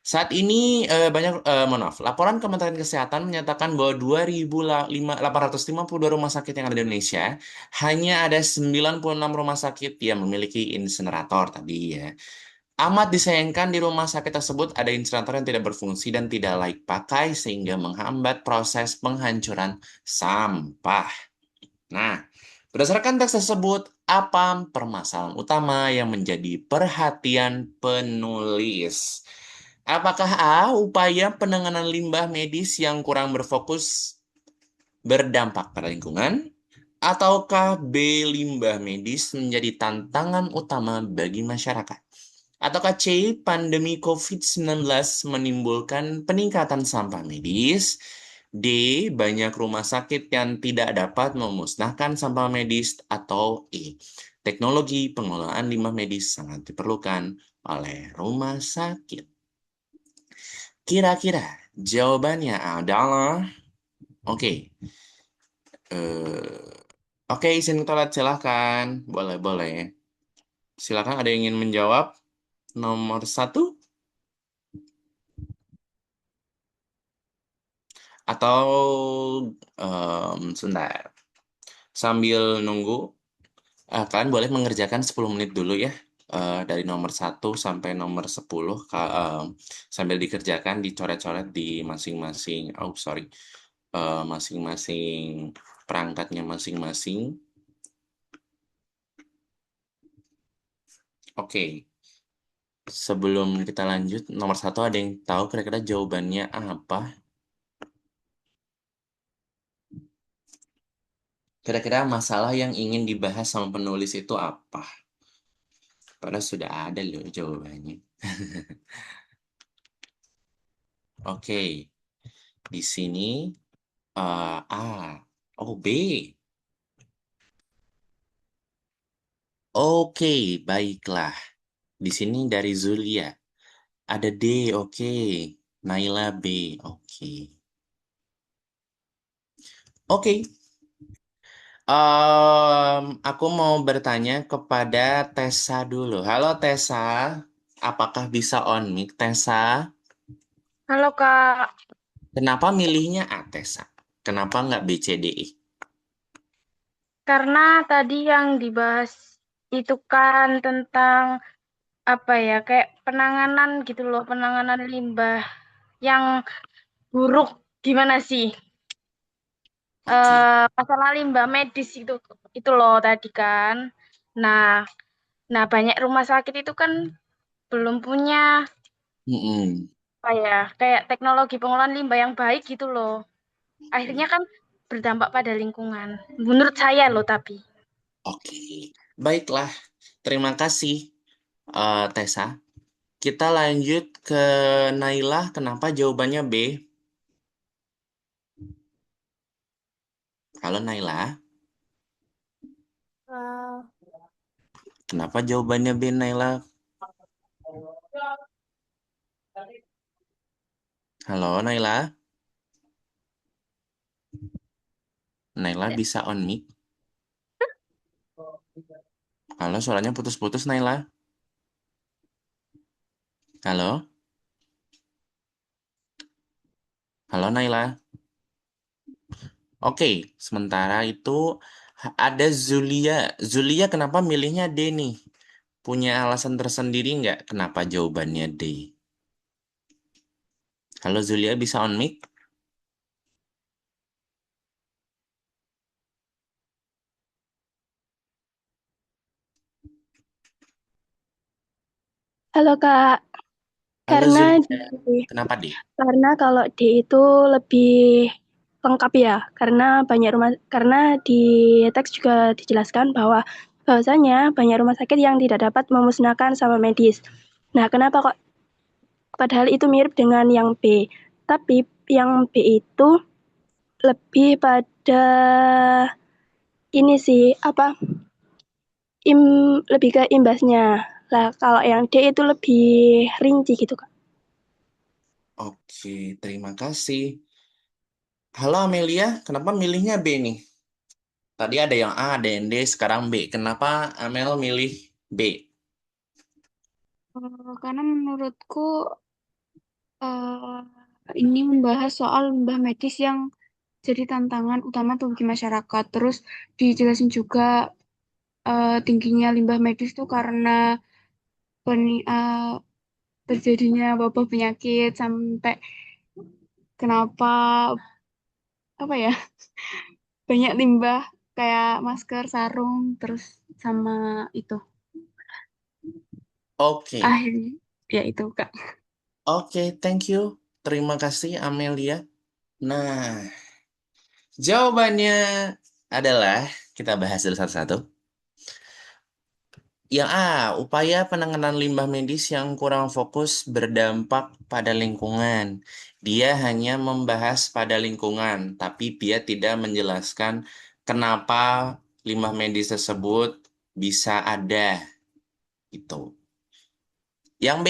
Saat ini mohon maaf, laporan Kementerian Kesehatan menyatakan bahwa 2.852 rumah sakit yang ada di Indonesia, hanya ada 96 rumah sakit yang memiliki insinerator tadi ya. Amat disayangkan di rumah sakit tersebut ada insinerator yang tidak berfungsi dan tidak layak pakai sehingga menghambat proses penghancuran sampah. Nah, berdasarkan teks tersebut, apa permasalahan utama yang menjadi perhatian penulis? Apakah A, upaya penanganan limbah medis yang kurang berfokus berdampak pada lingkungan? Ataukah B, limbah medis menjadi tantangan utama bagi masyarakat? Ataukah C, pandemi COVID-19 menimbulkan peningkatan sampah medis? D, banyak rumah sakit yang tidak dapat memusnahkan sampah medis. Atau E, teknologi pengelolaan limbah medis sangat diperlukan oleh rumah sakit. Kira-kira jawabannya adalah oke. Oke, izin toilet silahkan. Boleh. Silakan, ada yang ingin menjawab? Nomor 1? Atau sebentar. Sambil nunggu, kalian boleh mengerjakan 10 menit dulu ya. Dari nomor 1 sampai nomor 10. Sambil dikerjakan, dicoret-coret di masing-masing. Masing-masing perangkatnya masing-masing. Oke. Sebelum kita lanjut, nomor 1 ada yang tahu kira-kira jawabannya apa? Kira-kira masalah yang ingin dibahas sama penulis itu apa? Padahal sudah ada loh jawabannya. Oke. Di sini A. Oh, B. Oke, baiklah. Di sini dari Zulia. Ada D, oke. Naila B, oke. Oke. Aku mau bertanya kepada Tessa dulu. Halo Tessa, apakah bisa on mic Tessa? Halo Kak, Kenapa milihnya A Tessa? Kenapa nggak B, C, D, E? karena tadi yang dibahas itu kan tentang apa ya, kayak penanganan gitu loh, penanganan limbah yang buruk gimana sih? Oke. Masalah limbah medis itu loh tadi kan. Nah, nah banyak rumah sakit itu kan belum punya Mm-mm. apa ya, kayak teknologi pengolahan limbah yang baik gitu loh. Akhirnya Oke. kan berdampak pada lingkungan. Menurut saya loh tapi. Oke. Baiklah. Terima kasih Tessa. Kita lanjut ke Naila. Kenapa jawabannya B? Halo Naila. Kenapa jawabannya B, Naila? Halo Naila. Naila bisa on mic? Halo, suaranya putus-putus Naila. Halo? Halo Naila. Oke, sementara itu ada Zulia. Zulia kenapa milihnya D nih? punya alasan tersendiri nggak kenapa jawabannya D? Halo Zulia, bisa on mic? Halo Kak, Halo karena Zulia, kenapa D? kalau D itu lebih lengkap ya, karena di teks juga dijelaskan bahwasanya banyak rumah sakit yang tidak dapat memusnahkan sampah medis. Nah, kenapa kok padahal itu mirip dengan yang B, tapi yang B itu lebih pada ini sih lebih ke imbasnya. Lah kalau yang D itu lebih rinci gitu Kak. Oke, terima kasih. Halo Amelia, kenapa milihnya B nih? Tadi ada yang A, ada yang D, sekarang B. Kenapa Amel milih B? Karena menurutku eh, ini membahas soal limbah medis yang jadi tantangan utama bagi masyarakat. Terus dijelasin juga tingginya limbah medis itu karena terjadinya wabah penyakit sampai kenapa apa ya banyak limbah kayak masker, sarung, terus sama itu Oke, akhirnya ya itu Kak. oke, thank you. Terima kasih Amelia. Nah, jawabannya adalah kita bahas dulu satu-satu. Yang A, upaya penanganan limbah medis yang kurang fokus berdampak pada lingkungan. Dia hanya membahas pada lingkungan, tapi dia tidak menjelaskan kenapa limbah medis tersebut bisa ada. Gitu. Yang B,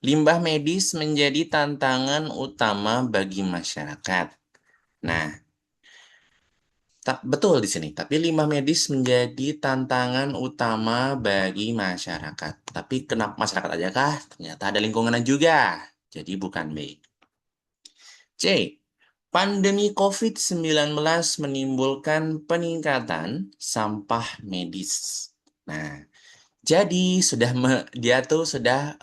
limbah medis menjadi tantangan utama bagi masyarakat. Nah, tak betul di sini, tapi limbah medis menjadi tantangan utama bagi masyarakat. Tapi kenapa masyarakat aja kah? Ternyata ada lingkungannya juga. Jadi bukan B. C. Pandemi COVID-19 menimbulkan peningkatan sampah medis. Nah, jadi dia tuh sudah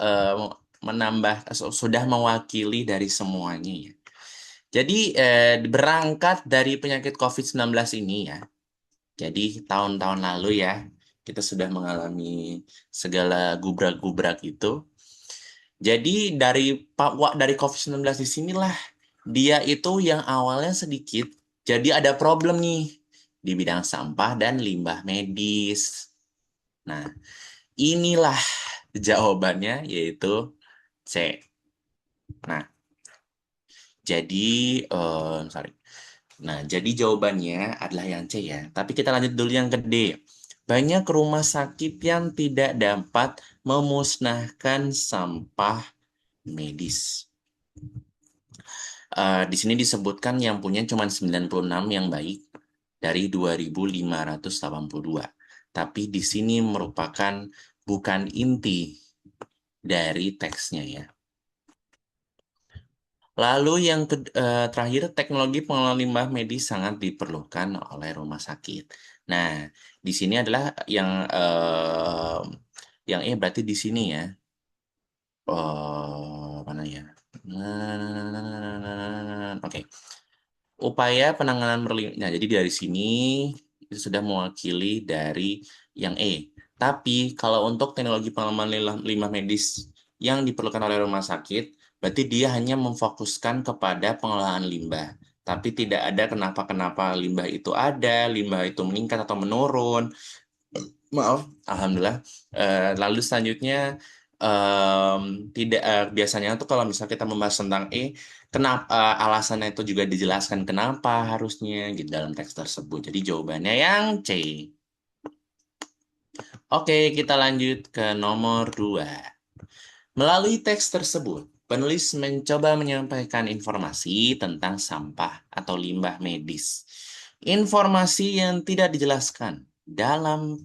menambah sudah mewakili dari semuanya ya. Jadi berangkat dari penyakit COVID-19 ini ya. Jadi tahun-tahun lalu ya, kita sudah mengalami segala gubrak-gubrak itu. Jadi dari COVID-19 di sinilah dia itu yang awalnya sedikit, jadi ada problem nih di bidang sampah dan limbah medis. Nah, inilah jawabannya yaitu C. Nah, jadi sorry. Nah, jadi jawabannya adalah yang C ya. Tapi kita lanjut dulu yang ke D. Banyak rumah sakit yang tidak dapat memusnahkan sampah medis. Di sini disebutkan yang punya cuma 96 yang baik dari 2.582. Tapi di sini merupakan bukan inti dari teksnya ya. Lalu yang terakhir, teknologi pengelolaan limbah medis sangat diperlukan oleh rumah sakit. Nah, di sini adalah yang berarti di sini ya. Mana ya? Oke. Upaya penanganan Nah, jadi dari sini itu sudah mewakili dari yang E. Tapi kalau untuk teknologi pengelolaan limbah medis yang diperlukan oleh rumah sakit, berarti dia hanya memfokuskan kepada pengelolaan limbah. Tapi tidak ada kenapa-kenapa limbah itu ada, limbah itu meningkat atau menurun. Maaf, alhamdulillah. Lalu selanjutnya tidak biasanya tuh kalau misalnya kita membahas tentang kenapa alasannya itu juga dijelaskan kenapa harusnya gitu dalam teks tersebut. Jadi jawabannya yang C. Oke, kita lanjut ke nomor 2. Melalui teks tersebut, penulis mencoba menyampaikan informasi tentang sampah atau limbah medis. Informasi yang tidak dijelaskan dalam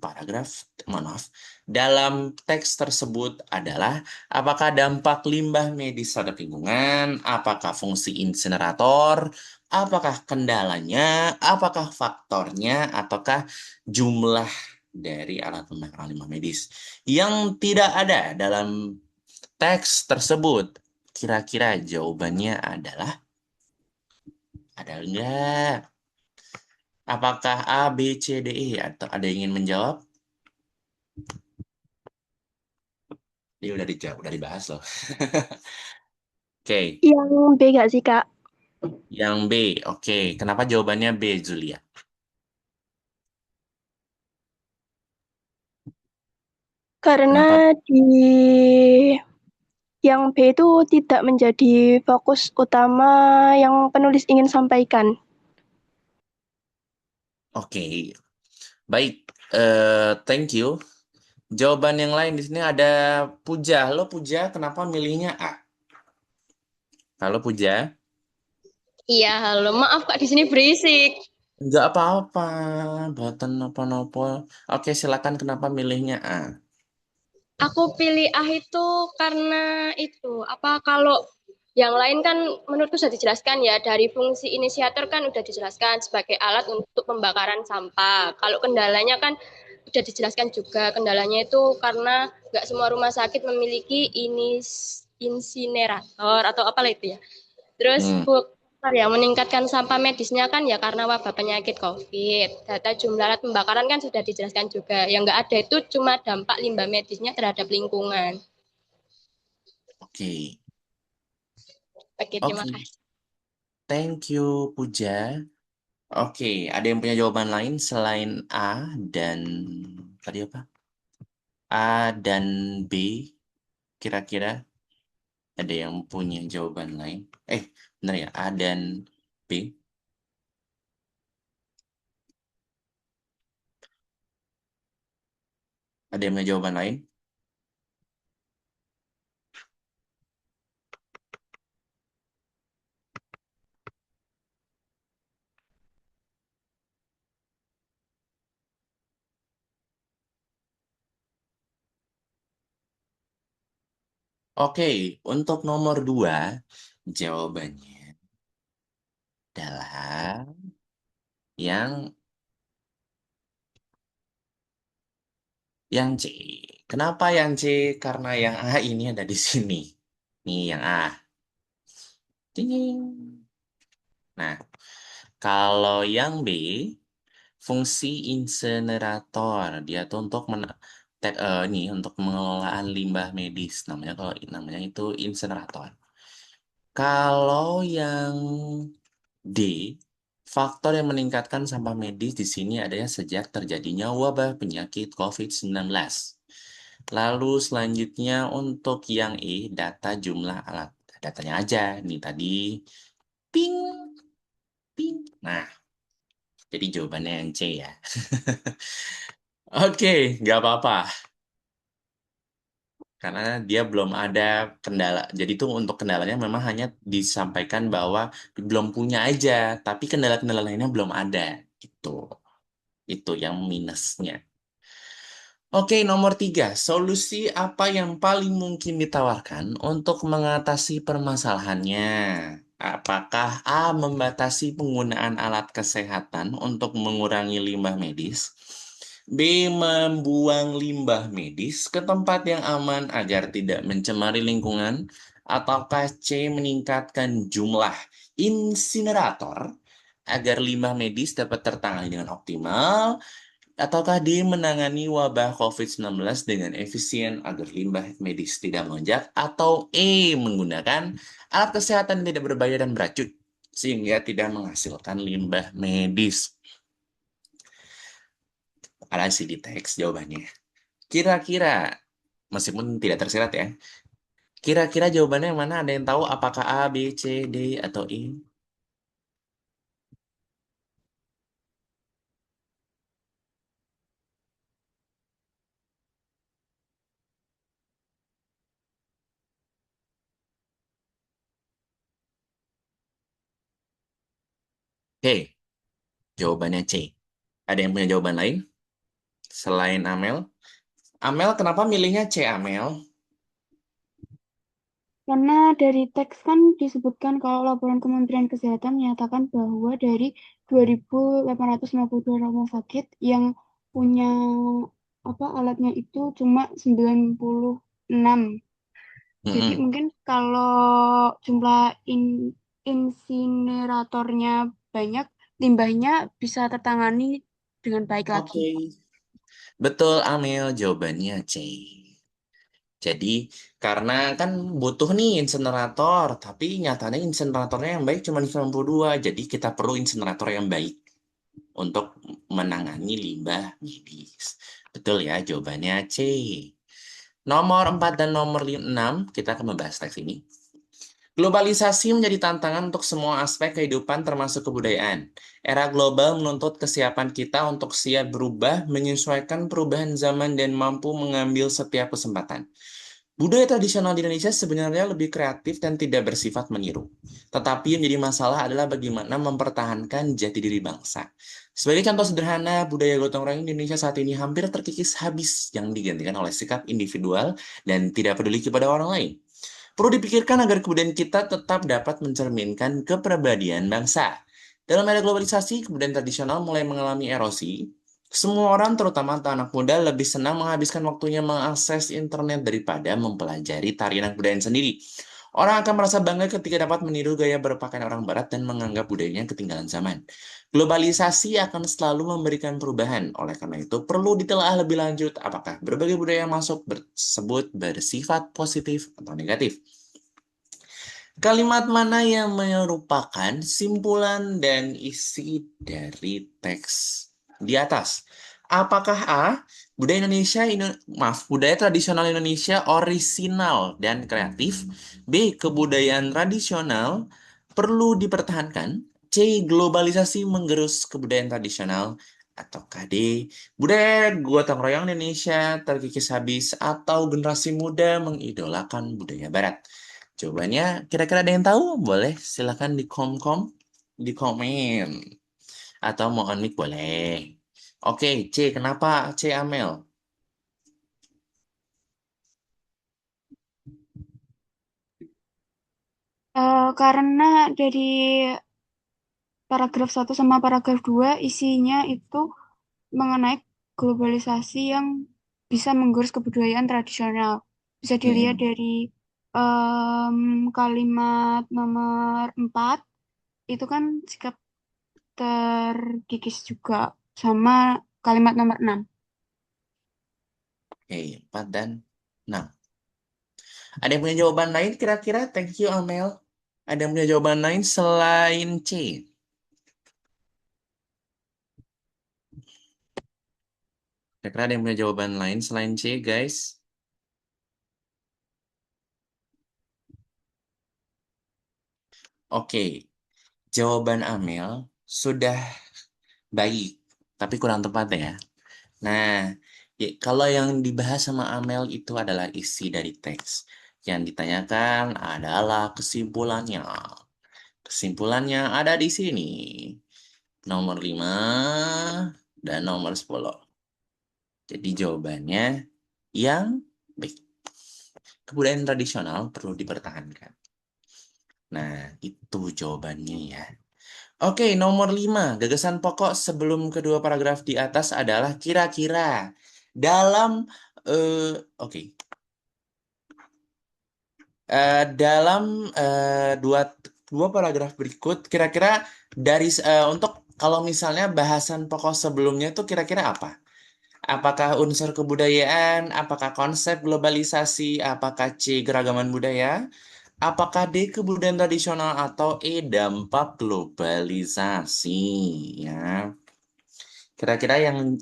dalam teks tersebut adalah apakah dampak limbah medis terhadap lingkungan, apakah fungsi insinerator, apakah kendalanya, apakah faktornya, ataukah jumlah dari alat pembakaran limbah medis yang tidak ada dalam teks tersebut. Kira-kira jawabannya adalah ada enggak? Apakah A, B, C, D, E? Atau ada yang ingin menjawab? Ini udah dijawab, udah dibahas loh. Oke, Yang B gak sih, Kak? yang B. Oke, kenapa jawabannya B, Julia? Kenapa? Karena di yang B itu tidak menjadi fokus utama yang penulis ingin sampaikan. Oke, baik. Thank you. Jawaban yang lain di sini ada Puja. Halo Puja, kenapa milihnya A? Halo Puja. Iya, halo. Maaf Kak, di sini berisik. Enggak apa-apa, buatan nopo-nopo. Oke, silakan kenapa milihnya A? Aku pilih A itu karena itu, apa kalau yang lain kan menurutku sudah dijelaskan ya, dari fungsi inisiator kan udah dijelaskan sebagai alat untuk pembakaran sampah. Kalau kendalanya kan udah dijelaskan juga, kendalanya itu karena nggak semua rumah sakit memiliki insinerator atau apa lah itu ya. Terus Hmm, yang meningkatkan sampah medisnya kan ya karena wabah penyakit COVID. Data jumlah alat pembakaran kan sudah dijelaskan juga. Yang nggak ada itu cuma dampak limbah medisnya terhadap lingkungan. oke. Oke, terima Oke, kasih. thank you Puja. Oke, ada yang punya jawaban lain selain A dan tadi apa? A dan B, kira-kira ada yang punya jawaban lain? Benar ya, A dan B. Ada yang punya jawaban lain? Oke, untuk nomor 2, jawabannya adalah yang C. Kenapa yang C? Karena yang A ini ada di sini. Nih yang A. Ding. Nah, kalau yang B, fungsi insenerator dia tuh untuk untuk pengelolaan limbah medis. Namanya itu insenerator. Kalau yang D, faktor yang meningkatkan sampah medis di sini adanya sejak terjadinya wabah penyakit COVID-19. Lalu selanjutnya untuk yang E, data jumlah alat. Datanya aja, nih tadi, ping, ping. Nah, jadi jawabannya yang C ya. Oke, nggak apa-apa. Karena dia belum ada kendala. Jadi itu untuk kendalanya memang hanya disampaikan bahwa belum punya aja. Tapi kendala-kendala lainnya belum ada. Gitu. Itu yang minusnya. Oke, nomor 3. Solusi apa yang paling mungkin ditawarkan untuk mengatasi permasalahannya? Apakah A. Membatasi penggunaan alat kesehatan untuk mengurangi limbah medis? B. Membuang limbah medis ke tempat yang aman agar tidak mencemari lingkungan? Ataukah C. Meningkatkan jumlah insinerator agar limbah medis dapat tertangani dengan optimal? Ataukah D. Menangani wabah COVID-19 dengan efisien agar limbah medis tidak melonjak? Atau E. Menggunakan alat kesehatan yang tidak berbahaya dan beracun sehingga tidak menghasilkan limbah medis? Ada sih di teks jawabannya. Kira-kira, meskipun tidak tersirat ya, kira-kira jawabannya yang mana? Ada yang tahu apakah A, B, C, D, atau E? Oke, jawabannya C. Ada yang punya jawaban lain selain Amel? Amel, kenapa milihnya C, Amel? Karena dari teks kan disebutkan kalau laporan Kementerian Kesehatan menyatakan bahwa dari 2.852 rumah sakit yang punya alatnya itu cuma 96. Jadi Mm-mm. mungkin kalau jumlah insineratornya banyak, limbahnya bisa tertangani dengan baik lagi. Oke, betul Amel, jawabannya C. Jadi karena kan butuh nih insenerator, tapi nyatanya inseneratornya yang baik cuma 92. Jadi kita perlu insenerator yang baik untuk menangani limbah medis. Betul ya, jawabannya C. Nomor 4 dan nomor 6, kita akan membahas teks ini. Globalisasi menjadi tantangan untuk semua aspek kehidupan termasuk kebudayaan. Era global menuntut kesiapan kita untuk siap berubah, menyesuaikan perubahan zaman dan mampu mengambil setiap kesempatan. Budaya tradisional di Indonesia sebenarnya lebih kreatif dan tidak bersifat meniru. Tetapi yang menjadi masalah adalah bagaimana mempertahankan jati diri bangsa. Sebagai contoh sederhana, budaya gotong royong di Indonesia saat ini hampir terkikis habis yang digantikan oleh sikap individual dan tidak peduli kepada orang lain. Perlu dipikirkan agar kemudian kita tetap dapat mencerminkan kepribadian bangsa. Dalam era globalisasi, kebudayaan tradisional mulai mengalami erosi. Semua orang, terutama anak muda, lebih senang menghabiskan waktunya mengakses internet daripada mempelajari tarian kebudayaan sendiri. Orang akan merasa bangga ketika dapat meniru gaya berpakaian orang barat dan menganggap budayanya ketinggalan zaman. Globalisasi akan selalu memberikan perubahan. Oleh karena itu, perlu ditelaah lebih lanjut apakah berbagai budaya yang masuk tersebut bersifat positif atau negatif. Kalimat mana yang merupakan simpulan dan isi dari teks di atas? Apakah A, budaya tradisional Indonesia orisinal dan kreatif. B, kebudayaan tradisional perlu dipertahankan. C, globalisasi menggerus kebudayaan tradisional. Ataukah D, budaya gotong royong Indonesia terkikis habis atau generasi muda mengidolakan budaya barat? Jawabannya kira-kira ada yang tahu? Boleh silakan di komen. Atau mau on mic boleh. Oke, C, kenapa C Amel? Karena dari paragraf 1 sama paragraf 2 isinya itu mengenai globalisasi yang bisa menggerus kebudayaan tradisional. Bisa dilihat Mm-mm. dari kalimat nomor 4, itu kan sikap terkikis juga, sama kalimat nomor 6. Oke, 4 dan 6. Ada yang punya jawaban lain kira-kira? Thank you Amel. Ada yang punya jawaban lain selain C? Kira-kira ada yang punya jawaban lain selain C, guys? Oke, jawaban Amel sudah baik, tapi kurang tepat ya. Nah, kalau yang dibahas sama Amel itu adalah isi dari teks. Yang ditanyakan adalah kesimpulannya. Kesimpulannya ada di sini. Nomor 5 dan nomor 10. Jadi jawabannya yang B. Kebudayaan tradisional perlu dipertahankan. Nah, itu jawabannya ya. Oke, nomor 5. Gagasan pokok sebelum kedua paragraf di atas adalah kira-kira dalam oke. Dalam dua paragraf berikut, kira-kira untuk kalau misalnya bahasan pokok sebelumnya itu kira-kira apa? Apakah unsur kebudayaan? Apakah konsep globalisasi? Apakah C keragaman budaya? Apakah D kebudayaan tradisional atau E dampak globalisasi? Ya, kira-kira yang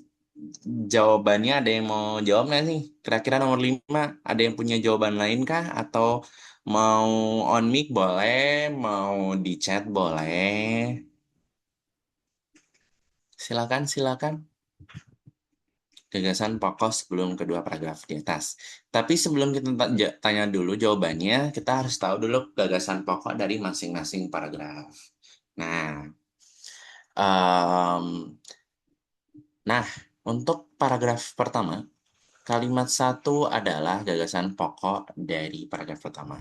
jawabannya ada yang mau jawab nggak nih? Kira-kira nomor 5 ada yang punya jawaban lain kah? Atau mau on mic boleh, mau di chat boleh. Silakan, silakan. Gagasan pokok sebelum kedua paragraf di atas. Tapi sebelum kita tanya dulu jawabannya, kita harus tahu dulu gagasan pokok dari masing-masing paragraf. Nah, em, untuk paragraf pertama, kalimat 1 adalah gagasan pokok dari paragraf pertama.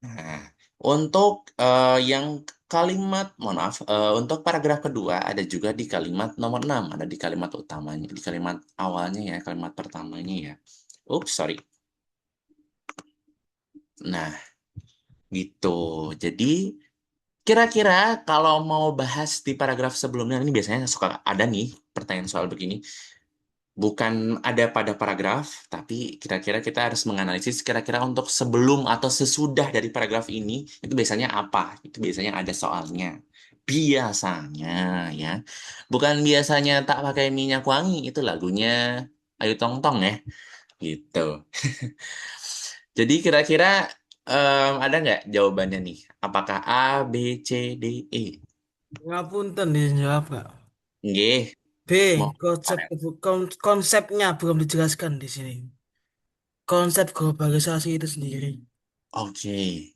Nah, untuk yang mohon maaf, untuk paragraf kedua ada juga di kalimat nomor 6, ada di kalimat utamanya, di kalimat awalnya ya, kalimat pertamanya ya. Ups, sorry. Nah, gitu. Jadi, kira-kira kalau mau bahas di paragraf sebelumnya, ini biasanya suka ada nih pertanyaan soal begini. Bukan ada pada paragraf, tapi kira-kira kita harus menganalisis kira-kira untuk sebelum atau sesudah dari paragraf ini, itu biasanya apa? Itu biasanya ada soalnya. Biasanya ya. Bukan biasanya tak pakai minyak wangi, itu lagunya Ayu Tong Tong ya. Gitu. Jadi kira-kira ada nggak jawabannya nih? Apakah A, B, C, D, E? Ngapunten dijawab Kak. Nggih, B. mau Konsep konsepnya belum dijelaskan di sini. Konsep globalisasi itu sendiri. Oke.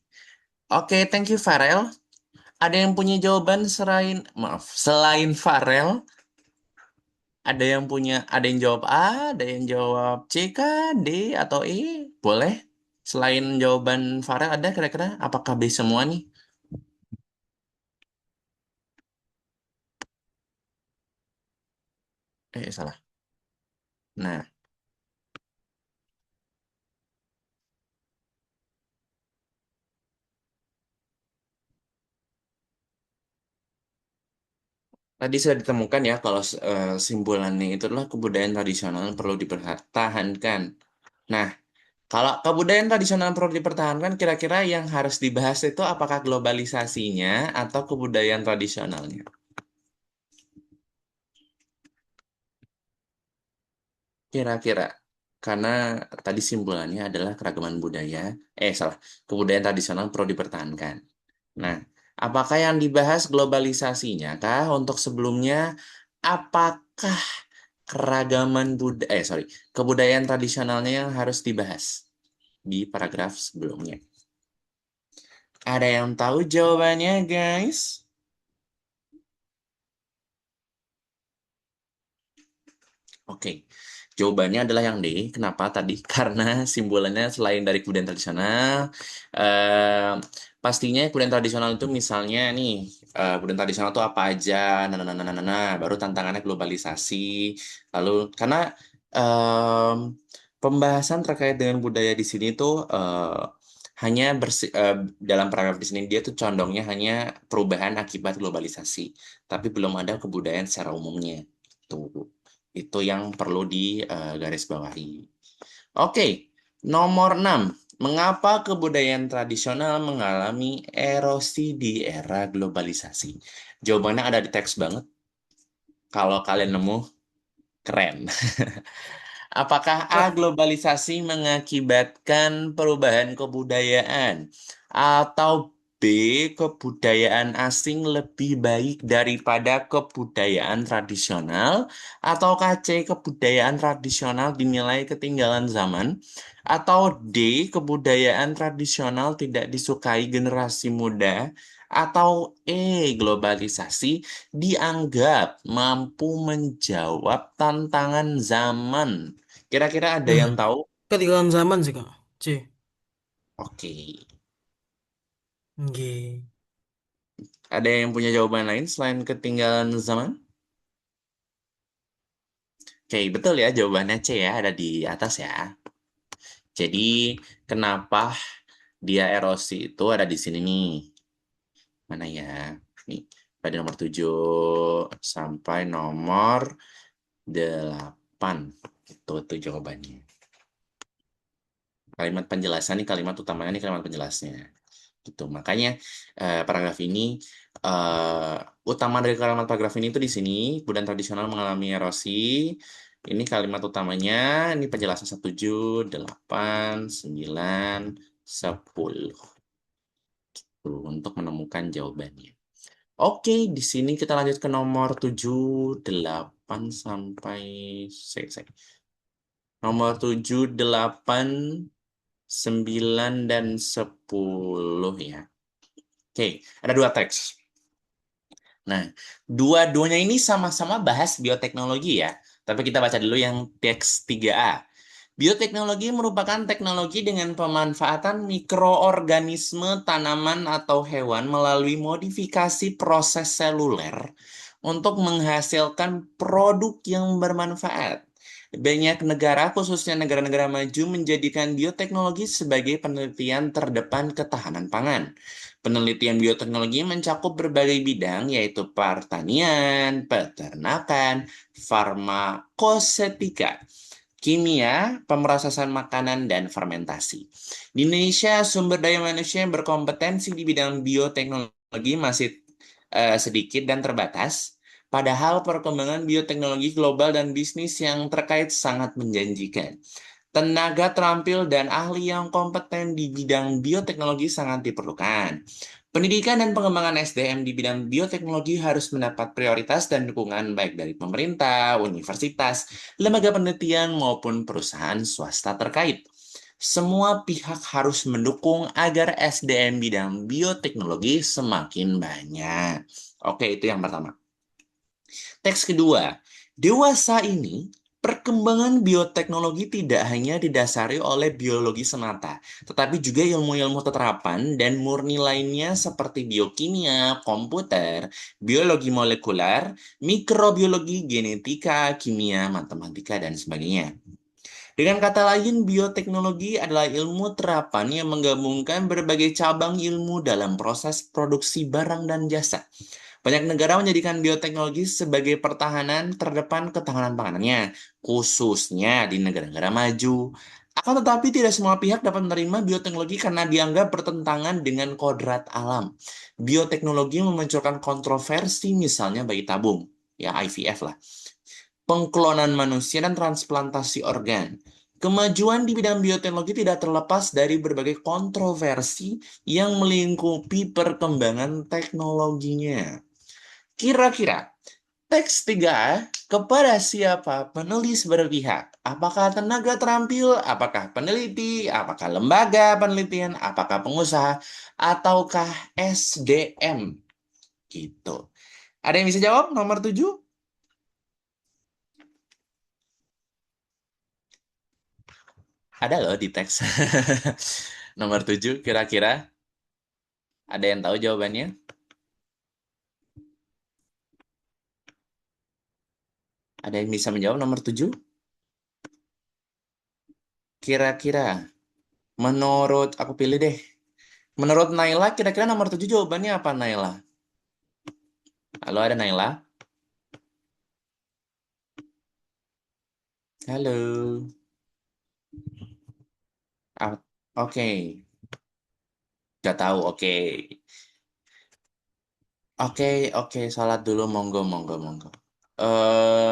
Oke, thank you Farel. Ada yang punya jawaban selain Farel? Ada yang jawab A, ada yang jawab C kah, D, atau E? Boleh. Selain jawaban Farel ada kira-kira? Apakah B semua nih? Salah. Nah, tadi sudah ditemukan ya kalau simpulannya itu adalah kebudayaan tradisional yang perlu dipertahankan. Nah, kalau kebudayaan tradisional perlu dipertahankan, kira-kira yang harus dibahas itu apakah globalisasinya atau kebudayaan tradisionalnya? Kira-kira. Karena tadi simpulannya adalah keragaman budaya. Salah. Kebudayaan tradisional perlu dipertahankan. Nah, apakah yang dibahas globalisasinya kah? Untuk sebelumnya, apakah kebudayaan tradisionalnya yang harus dibahas di paragraf sebelumnya? Ada yang tahu jawabannya, guys? Oke, jawabannya adalah yang D. Kenapa tadi? Karena simbolannya selain dari kebudayaan tradisional, eh, pastinya kebudayaan tradisional itu misalnya nih, kebudayaan tradisional itu apa aja, baru tantangannya globalisasi. Lalu karena em, pembahasan terkait dengan budaya di sini tuh hanya dalam paragraf di sini dia tuh condongnya hanya perubahan akibat globalisasi, tapi belum ada kebudayaan secara umumnya. Tuh. Itu yang perlu digarisbawahi. Oke, nomor 6. Mengapa kebudayaan tradisional mengalami erosi di era globalisasi? Jawabannya ada di teks banget. Kalau kalian nemu, keren. Apakah A, globalisasi mengakibatkan perubahan kebudayaan? Atau B, kebudayaan asing lebih baik daripada kebudayaan tradisional? Ataukah C, kebudayaan tradisional dinilai ketinggalan zaman? Atau D, kebudayaan tradisional tidak disukai generasi muda? Atau E, globalisasi dianggap mampu menjawab tantangan zaman? Kira-kira ada Nah, yang tahu? ketinggalan zaman sih Kak. C. Oke. Nggih. Ada yang punya jawaban lain selain ketinggalan zaman? Oke, betul ya jawabannya C ya, ada di atas ya. Jadi, kenapa dia erosi itu ada di sini nih? Mana ya? Nih, pada nomor 7 sampai nomor 8. Itu jawabannya. Kalimat penjelasan nih, kalimat utamanya nih kalimat penjelasnya. Gitu. Makanya paragraf ini utama dari kalimat paragraf ini itu di sini budaya tradisional mengalami erosi. Ini kalimat utamanya, ini penjelasan 7, 8, 9, 10. Gitu, untuk menemukan jawabannya. Oke, di sini kita lanjut ke nomor 7, 8 sampai nomor 7, 8, 9, dan 10 ya. Oke, ada 2 teks. Nah, dua-duanya ini sama-sama bahas bioteknologi ya. Tapi kita baca dulu yang teks 3A. Bioteknologi merupakan teknologi dengan pemanfaatan mikroorganisme tanaman atau hewan melalui modifikasi proses seluler untuk menghasilkan produk yang bermanfaat. Banyak negara, khususnya negara-negara maju, menjadikan bioteknologi sebagai penelitian terdepan ketahanan pangan. Penelitian bioteknologi mencakup berbagai bidang, yaitu pertanian, peternakan, farmakosetika, kimia, pemrosesan makanan, dan fermentasi. Di Indonesia, sumber daya manusia yang berkompetensi di bidang bioteknologi masih sedikit dan terbatas, padahal perkembangan bioteknologi global dan bisnis yang terkait sangat menjanjikan. Tenaga terampil dan ahli yang kompeten di bidang bioteknologi sangat diperlukan. Pendidikan dan pengembangan SDM di bidang bioteknologi harus mendapat prioritas dan dukungan baik dari pemerintah, universitas, lembaga penelitian, maupun perusahaan swasta terkait. Semua pihak harus mendukung agar SDM bidang bioteknologi semakin banyak. Oke, itu yang pertama. Teks kedua, dewasa ini perkembangan bioteknologi tidak hanya didasari oleh biologi semata, tetapi juga ilmu-ilmu terapan dan murni lainnya seperti biokimia, komputer, biologi molekuler, mikrobiologi, genetika, kimia, matematika, dan sebagainya. Dengan kata lain, bioteknologi adalah ilmu terapan yang menggabungkan berbagai cabang ilmu dalam proses produksi barang dan jasa. Banyak negara menjadikan bioteknologi sebagai pertahanan terdepan ketahanan panganannya, khususnya di negara-negara maju. Akan tetapi tidak semua pihak dapat menerima bioteknologi karena dianggap bertentangan dengan kodrat alam. Bioteknologi memunculkan kontroversi misalnya bayi tabung, ya IVF lah, pengklonan manusia, dan transplantasi organ. Kemajuan di bidang bioteknologi tidak terlepas dari berbagai kontroversi yang melingkupi perkembangan teknologinya. Kira-kira, teks 3 kepada siapa penulis berpihak? Apakah tenaga terampil, apakah peneliti, apakah lembaga penelitian, apakah pengusaha, ataukah SDM? Gitu. Ada yang bisa jawab nomor 7? Ada loh di teks. Nomor 7 kira-kira. Ada yang tahu jawabannya? Ada yang bisa menjawab nomor 7? Kira-kira. Menurut, aku pilih deh. Menurut Naila, kira-kira nomor 7 jawabannya apa, Naila? Halo, ada Naila? Halo. Oke. Gak tahu, oke. Oke, salat dulu, monggo.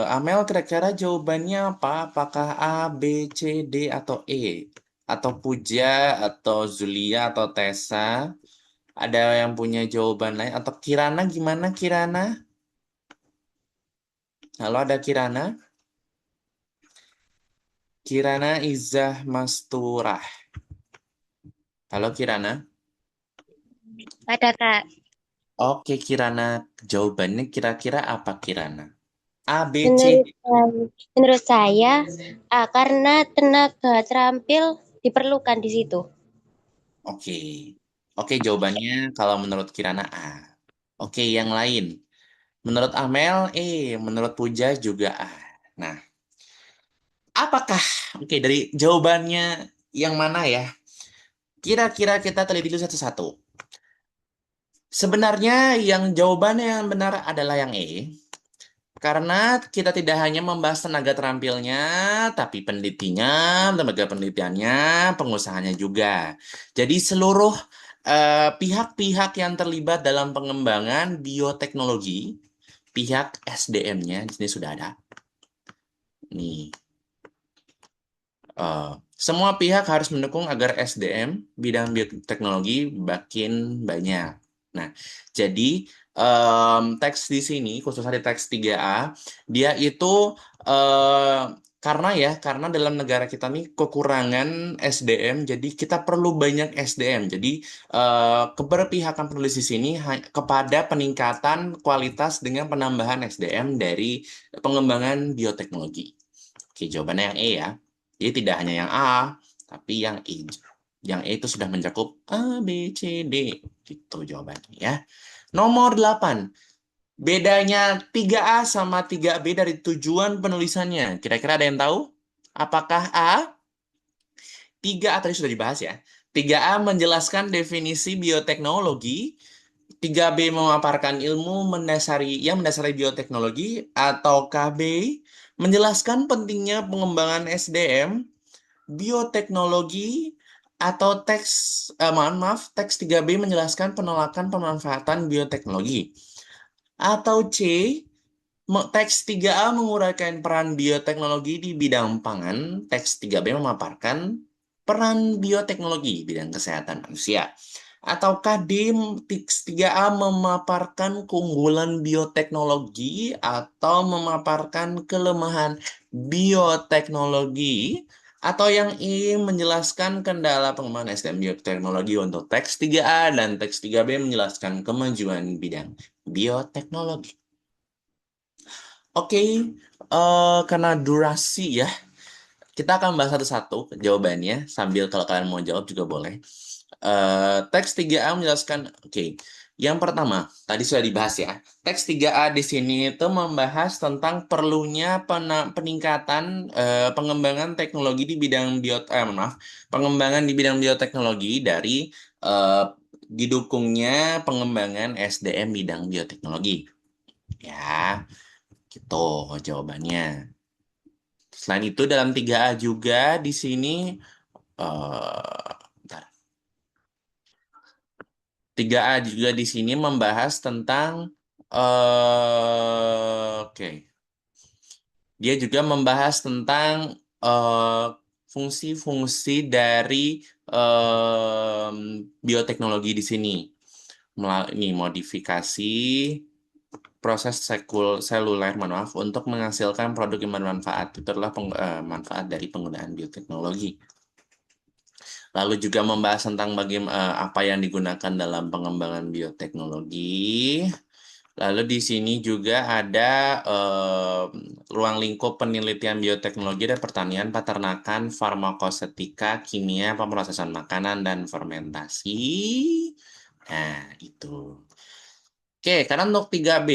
Amel, kira-kira jawabannya apa? Apakah A, B, C, D, atau E? Atau Puja, atau Zulia, atau Tessa? Ada yang punya jawaban lain? Atau Kirana, gimana Kirana? Halo, ada Kirana? Kirana Izzah Masturah. Halo Kirana. Ada, Kak. Oke Kirana, jawabannya kira-kira apa Kirana? A, B, C, D. Menurut saya, karena tenaga terampil diperlukan di situ. Oke, jawabannya kalau menurut Kirana A. Oke, yang lain. Menurut Amel, menurut Puja juga A. Nah, apakah, dari jawabannya yang mana ya? Kira-kira kita teliti dulu satu-satu. Sebenarnya yang jawabannya yang benar adalah yang E. Karena kita tidak hanya membahas tenaga terampilnya, tapi penelitinya, lembaga penelitiannya, pengusahanya juga. Jadi seluruh pihak-pihak yang terlibat dalam pengembangan bioteknologi, pihak SDM-nya di sini sudah ada. Nih. Semua pihak harus mendukung agar SDM bidang bioteknologi makin banyak. Nah, jadi teks di sini, khususnya di teks 3A, dia itu karena dalam negara kita nih kekurangan SDM, jadi kita perlu banyak SDM. Jadi keberpihakan penulis di sini kepada peningkatan kualitas dengan penambahan SDM dari pengembangan bioteknologi. Oke, jawabannya yang E ya. Jadi tidak hanya yang A, tapi yang E. Yang E itu sudah mencakup A, B, C, D. Gitu jawabannya ya. Nomor 8. Bedanya 3A sama 3B dari tujuan penulisannya. Kira-kira ada yang tahu? Apakah A? 3A tadi sudah dibahas ya. 3A menjelaskan definisi bioteknologi. 3B memaparkan ilmu yang mendasari bioteknologi. Atau KB menjelaskan pentingnya pengembangan SDM, bioteknologi, atau teks 3B menjelaskan penolakan pemanfaatan bioteknologi. Atau C, teks 3A menguraikan peran bioteknologi di bidang pangan, teks 3B memaparkan peran bioteknologi di bidang kesehatan manusia. Ataukah D, teks 3A memaparkan keunggulan bioteknologi atau memaparkan kelemahan bioteknologi? Atau yang I menjelaskan kendala pengembangan SDM bioteknologi untuk teks 3A dan teks 3B menjelaskan kemajuan bidang bioteknologi. Oke, karena durasi ya, kita akan bahas satu-satu jawabannya, sambil kalau kalian mau jawab juga boleh. Teks 3A menjelaskan, oke. Yang pertama, tadi sudah dibahas ya. Teks 3A di sini itu membahas tentang perlunya peningkatan pengembangan teknologi di bidang pengembangan di bidang bioteknologi dari didukungnya pengembangan SDM bidang bioteknologi. Ya, gitu jawabannya. Selain itu dalam 3A juga di sini bentar. 3A juga di sini membahas tentang oke. Dia juga membahas tentang fungsi-fungsi dari bioteknologi di sini. Ini modifikasi proses seluler, untuk menghasilkan produk yang bermanfaat. Itu adalah manfaat dari penggunaan bioteknologi. Lalu juga membahas tentang apa yang digunakan dalam pengembangan bioteknologi. Lalu di sini juga ada ruang lingkup penelitian bioteknologi dan pertanian, peternakan, farmakosetika, kimia, pemrosesan makanan, dan fermentasi. Nah, itu. Oke, karena untuk 3B,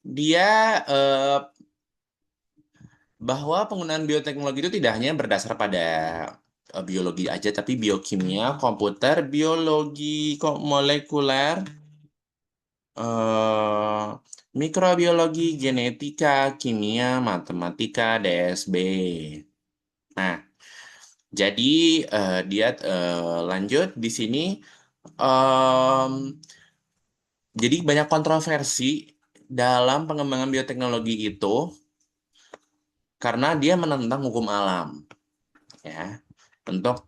dia bahwa penggunaan bioteknologi itu tidak hanya berdasar pada biologi aja, tapi biokimia, komputer, biologi molekuler, mikrobiologi, genetika, kimia, matematika, DSB. Nah, jadi dia lanjut di sini. Jadi banyak kontroversi dalam pengembangan bioteknologi itu karena dia menentang hukum alam, ya, untuk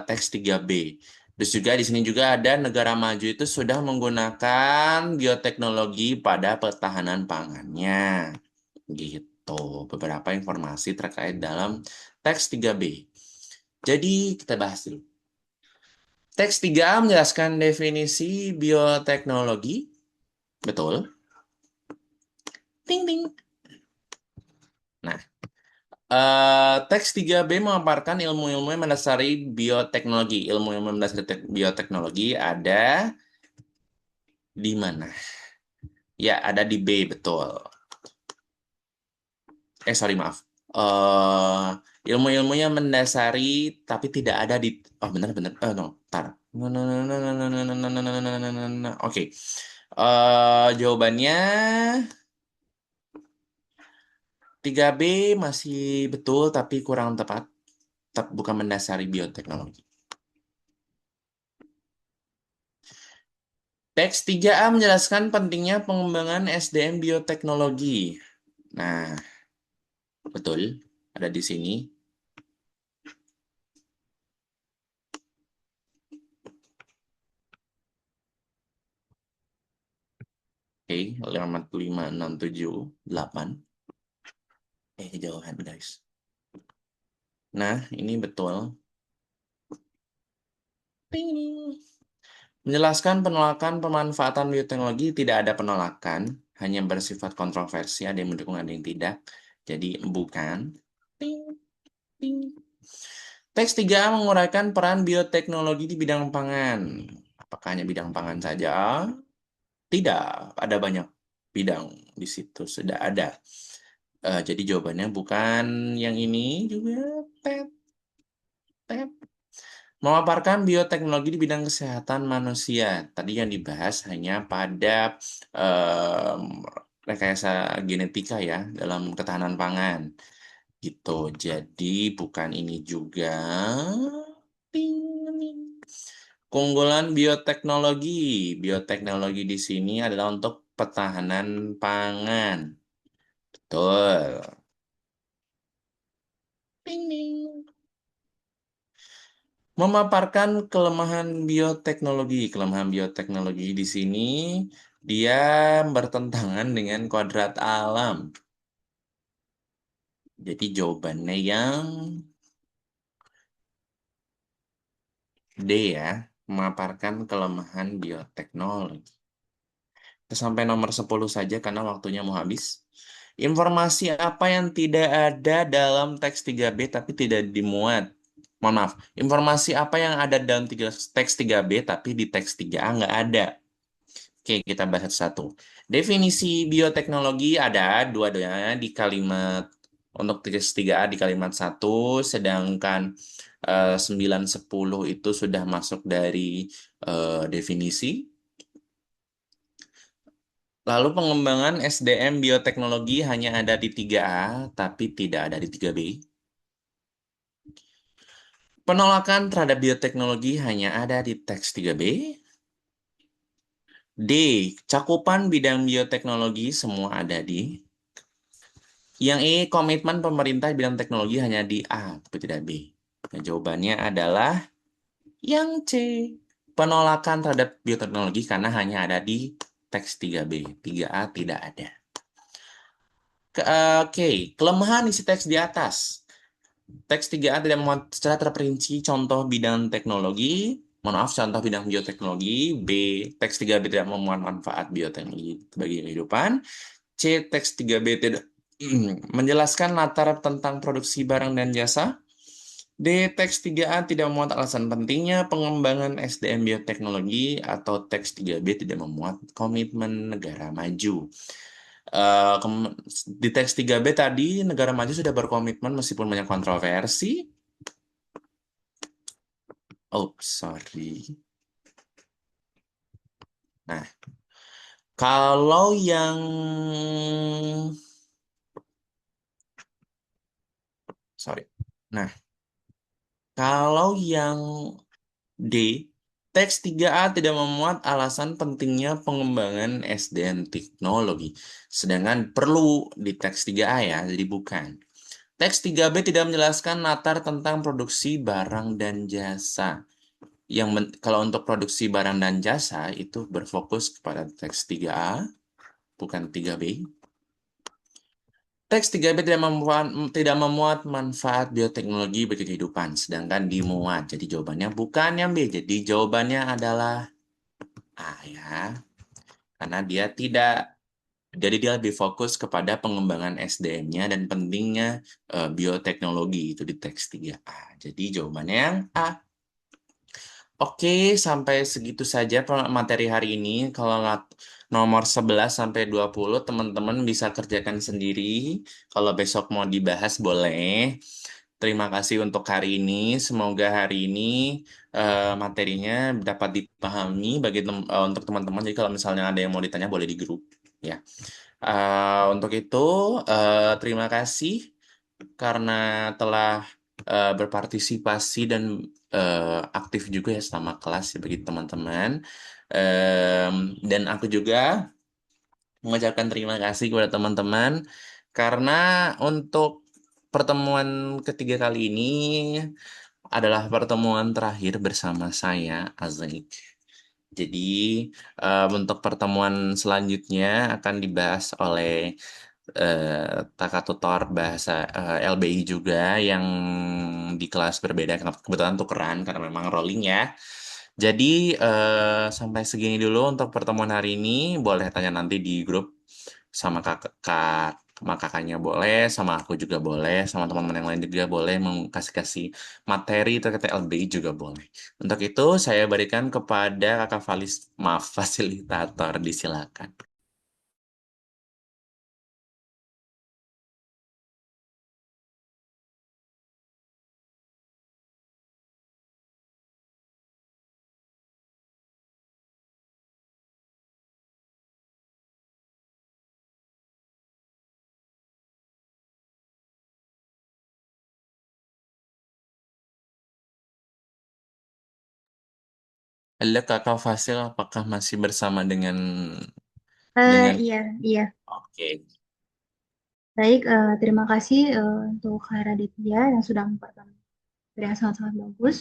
teks 3B. Terus juga di sini juga ada negara maju itu sudah menggunakan bioteknologi pada pertahanan pangannya. Gitu. Beberapa informasi terkait dalam teks 3B. Jadi kita bahas dulu. Teks 3A menjelaskan definisi bioteknologi. Betul. Ting ting. Nah, teks 3B memaparkan ilmu-ilmu yang mendasari bioteknologi. Ilmu-ilmu mendasari bioteknologi ada di mana? Ya, ada di B, betul. Sorry, maaf. Ilmu-ilmunya mendasari, tapi tidak ada di... Oh, benar-benar. No, tar. Oke. Jawabannya 3B masih betul, tapi kurang tepat. Bukan mendasari bioteknologi. Teks 3A menjelaskan pentingnya pengembangan SDM bioteknologi. Nah, betul. Ada di sini. Oke, 5, 6, 7, 8. Kejauhan, guys. Nah, ini betul. Menjelaskan penolakan pemanfaatan bioteknologi, tidak ada penolakan, hanya bersifat kontroversi, ada yang mendukung, ada yang tidak. Jadi bukan. Ting. Teks 3A menguraikan peran bioteknologi di bidang pangan. Apakah hanya bidang pangan saja? Tidak, ada banyak bidang di situ sudah ada. Jadi jawabannya bukan yang ini juga. Tet, tet. Memaparkan bioteknologi di bidang kesehatan manusia. Tadi yang dibahas hanya pada em, rekayasa genetika ya dalam ketahanan pangan. Gitu. Jadi bukan ini juga. Ting, ting. Keunggulan bioteknologi. Bioteknologi di sini adalah untuk pertahanan pangan. Betul. Ting, ting. Memaparkan kelemahan bioteknologi. Kelemahan bioteknologi di sini dia bertentangan dengan kodrat alam. Jadi jawabannya yang D ya, memaparkan kelemahan bioteknologi. Kita sampai nomor 10 saja karena waktunya mau habis. Informasi apa yang tidak ada dalam teks 3B tapi tidak dimuat? Mohon maaf, informasi apa yang ada dalam teks 3B tapi di teks 3A nggak ada? Oke, kita bahas satu. Definisi bioteknologi ada dua-duanya di kalimat untuk teks 3A di kalimat 1, sedangkan 9-10 itu sudah masuk dari definisi. Lalu pengembangan SDM bioteknologi hanya ada di 3A, tapi tidak ada di 3B. Penolakan terhadap bioteknologi hanya ada di teks 3B. D. Cakupan bidang bioteknologi semua ada di. Yang E. Komitmen pemerintah bidang teknologi hanya di A, tapi tidak B. Nah, jawabannya adalah yang C. Penolakan terhadap bioteknologi karena hanya ada di teks 3B. 3A tidak ada. Oke, kelemahan isi teks di atas. Teks 3A tidak memuat secara terperinci contoh bidang teknologi. Mohon maaf, contoh bidang bioteknologi. B. Teks 3B tidak memuat manfaat bioteknologi bagi kehidupan. C. Teks 3B tidak menjelaskan latar tentang produksi barang dan jasa. D. Teks 3A tidak memuat alasan pentingnya pengembangan SDM bioteknologi. Atau teks 3B tidak memuat komitmen negara maju. Di teks 3B tadi negara maju sudah berkomitmen meskipun banyak kontroversi. Oh, sorry. Nah, kalau yang sorry. Nah, kalau yang D, teks 3A tidak memuat alasan pentingnya pengembangan SDM teknologi. Sedangkan perlu di teks 3A ya, jadi bukan. Teks 3B tidak menjelaskan latar tentang produksi barang dan jasa. Kalau untuk produksi barang dan jasa itu berfokus kepada teks 3A, bukan 3B. Teks 3B tidak memuat manfaat bioteknologi bagi kehidupan, sedangkan dimuat. Jadi jawabannya bukan yang B. Jadi jawabannya adalah A ya. Karena dia tidak, jadi dia lebih fokus kepada pengembangan SDM-nya dan pentingnya bioteknologi itu di teks 3A. Jadi jawabannya yang A. Oke, sampai segitu saja materi hari ini. Kalau nomor 11 sampai 20 teman-teman bisa kerjakan sendiri. Kalau besok mau dibahas boleh. Terima kasih untuk hari ini. Semoga hari ini materinya dapat dipahami untuk teman-teman. Jadi kalau misalnya ada yang mau ditanya boleh di grup ya. Untuk itu terima kasih karena telah berpartisipasi dan aktif juga ya selama kelas ya bagi teman-teman. Dan aku juga mengucapkan terima kasih kepada teman-teman karena untuk pertemuan ketiga kali ini adalah pertemuan terakhir bersama saya, Azaik. Jadi untuk pertemuan selanjutnya akan dibahas oleh kakak tutor bahasa LBI juga yang di kelas berbeda. Kebetulan tukeran karena memang rolling ya. Jadi sampai segini dulu untuk pertemuan hari ini. Boleh tanya nanti di grup sama kakak sama kakaknya boleh, sama aku juga boleh, sama teman-teman yang lain juga boleh kasih materi terkait LBI juga boleh. Untuk itu saya berikan kepada kakak maaf, fasilitator, disilakan. Halo kakak Fasil, apakah masih bersama dengan Iya, iya. oke. Baik, terima kasih untuk Kak Raditya yang sudah memperkenalkan materi yang sangat-sangat bagus.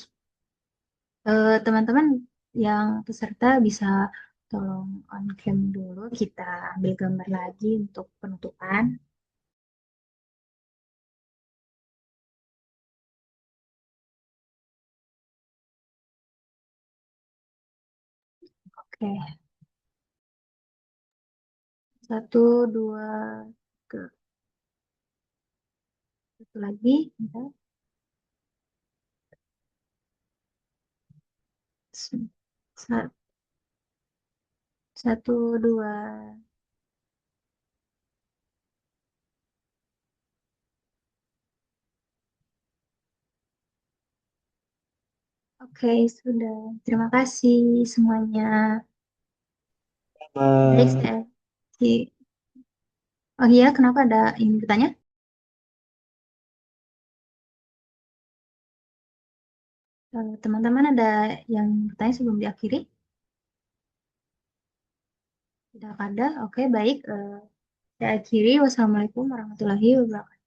Teman-teman yang peserta bisa tolong on cam dulu, kita ambil gambar lagi untuk penutupan. Oke, satu, dua, tiga. Satu lagi, bentar. Sa- Satu, dua. Oke, sudah. Terima kasih semuanya. Baik, saya. Oh iya, kenapa ada yang bertanya? Teman-teman ada yang bertanya sebelum diakhiri? Tidak ada. Oke, baik. Saya akhiri. Wassalamualaikum warahmatullahi wabarakatuh.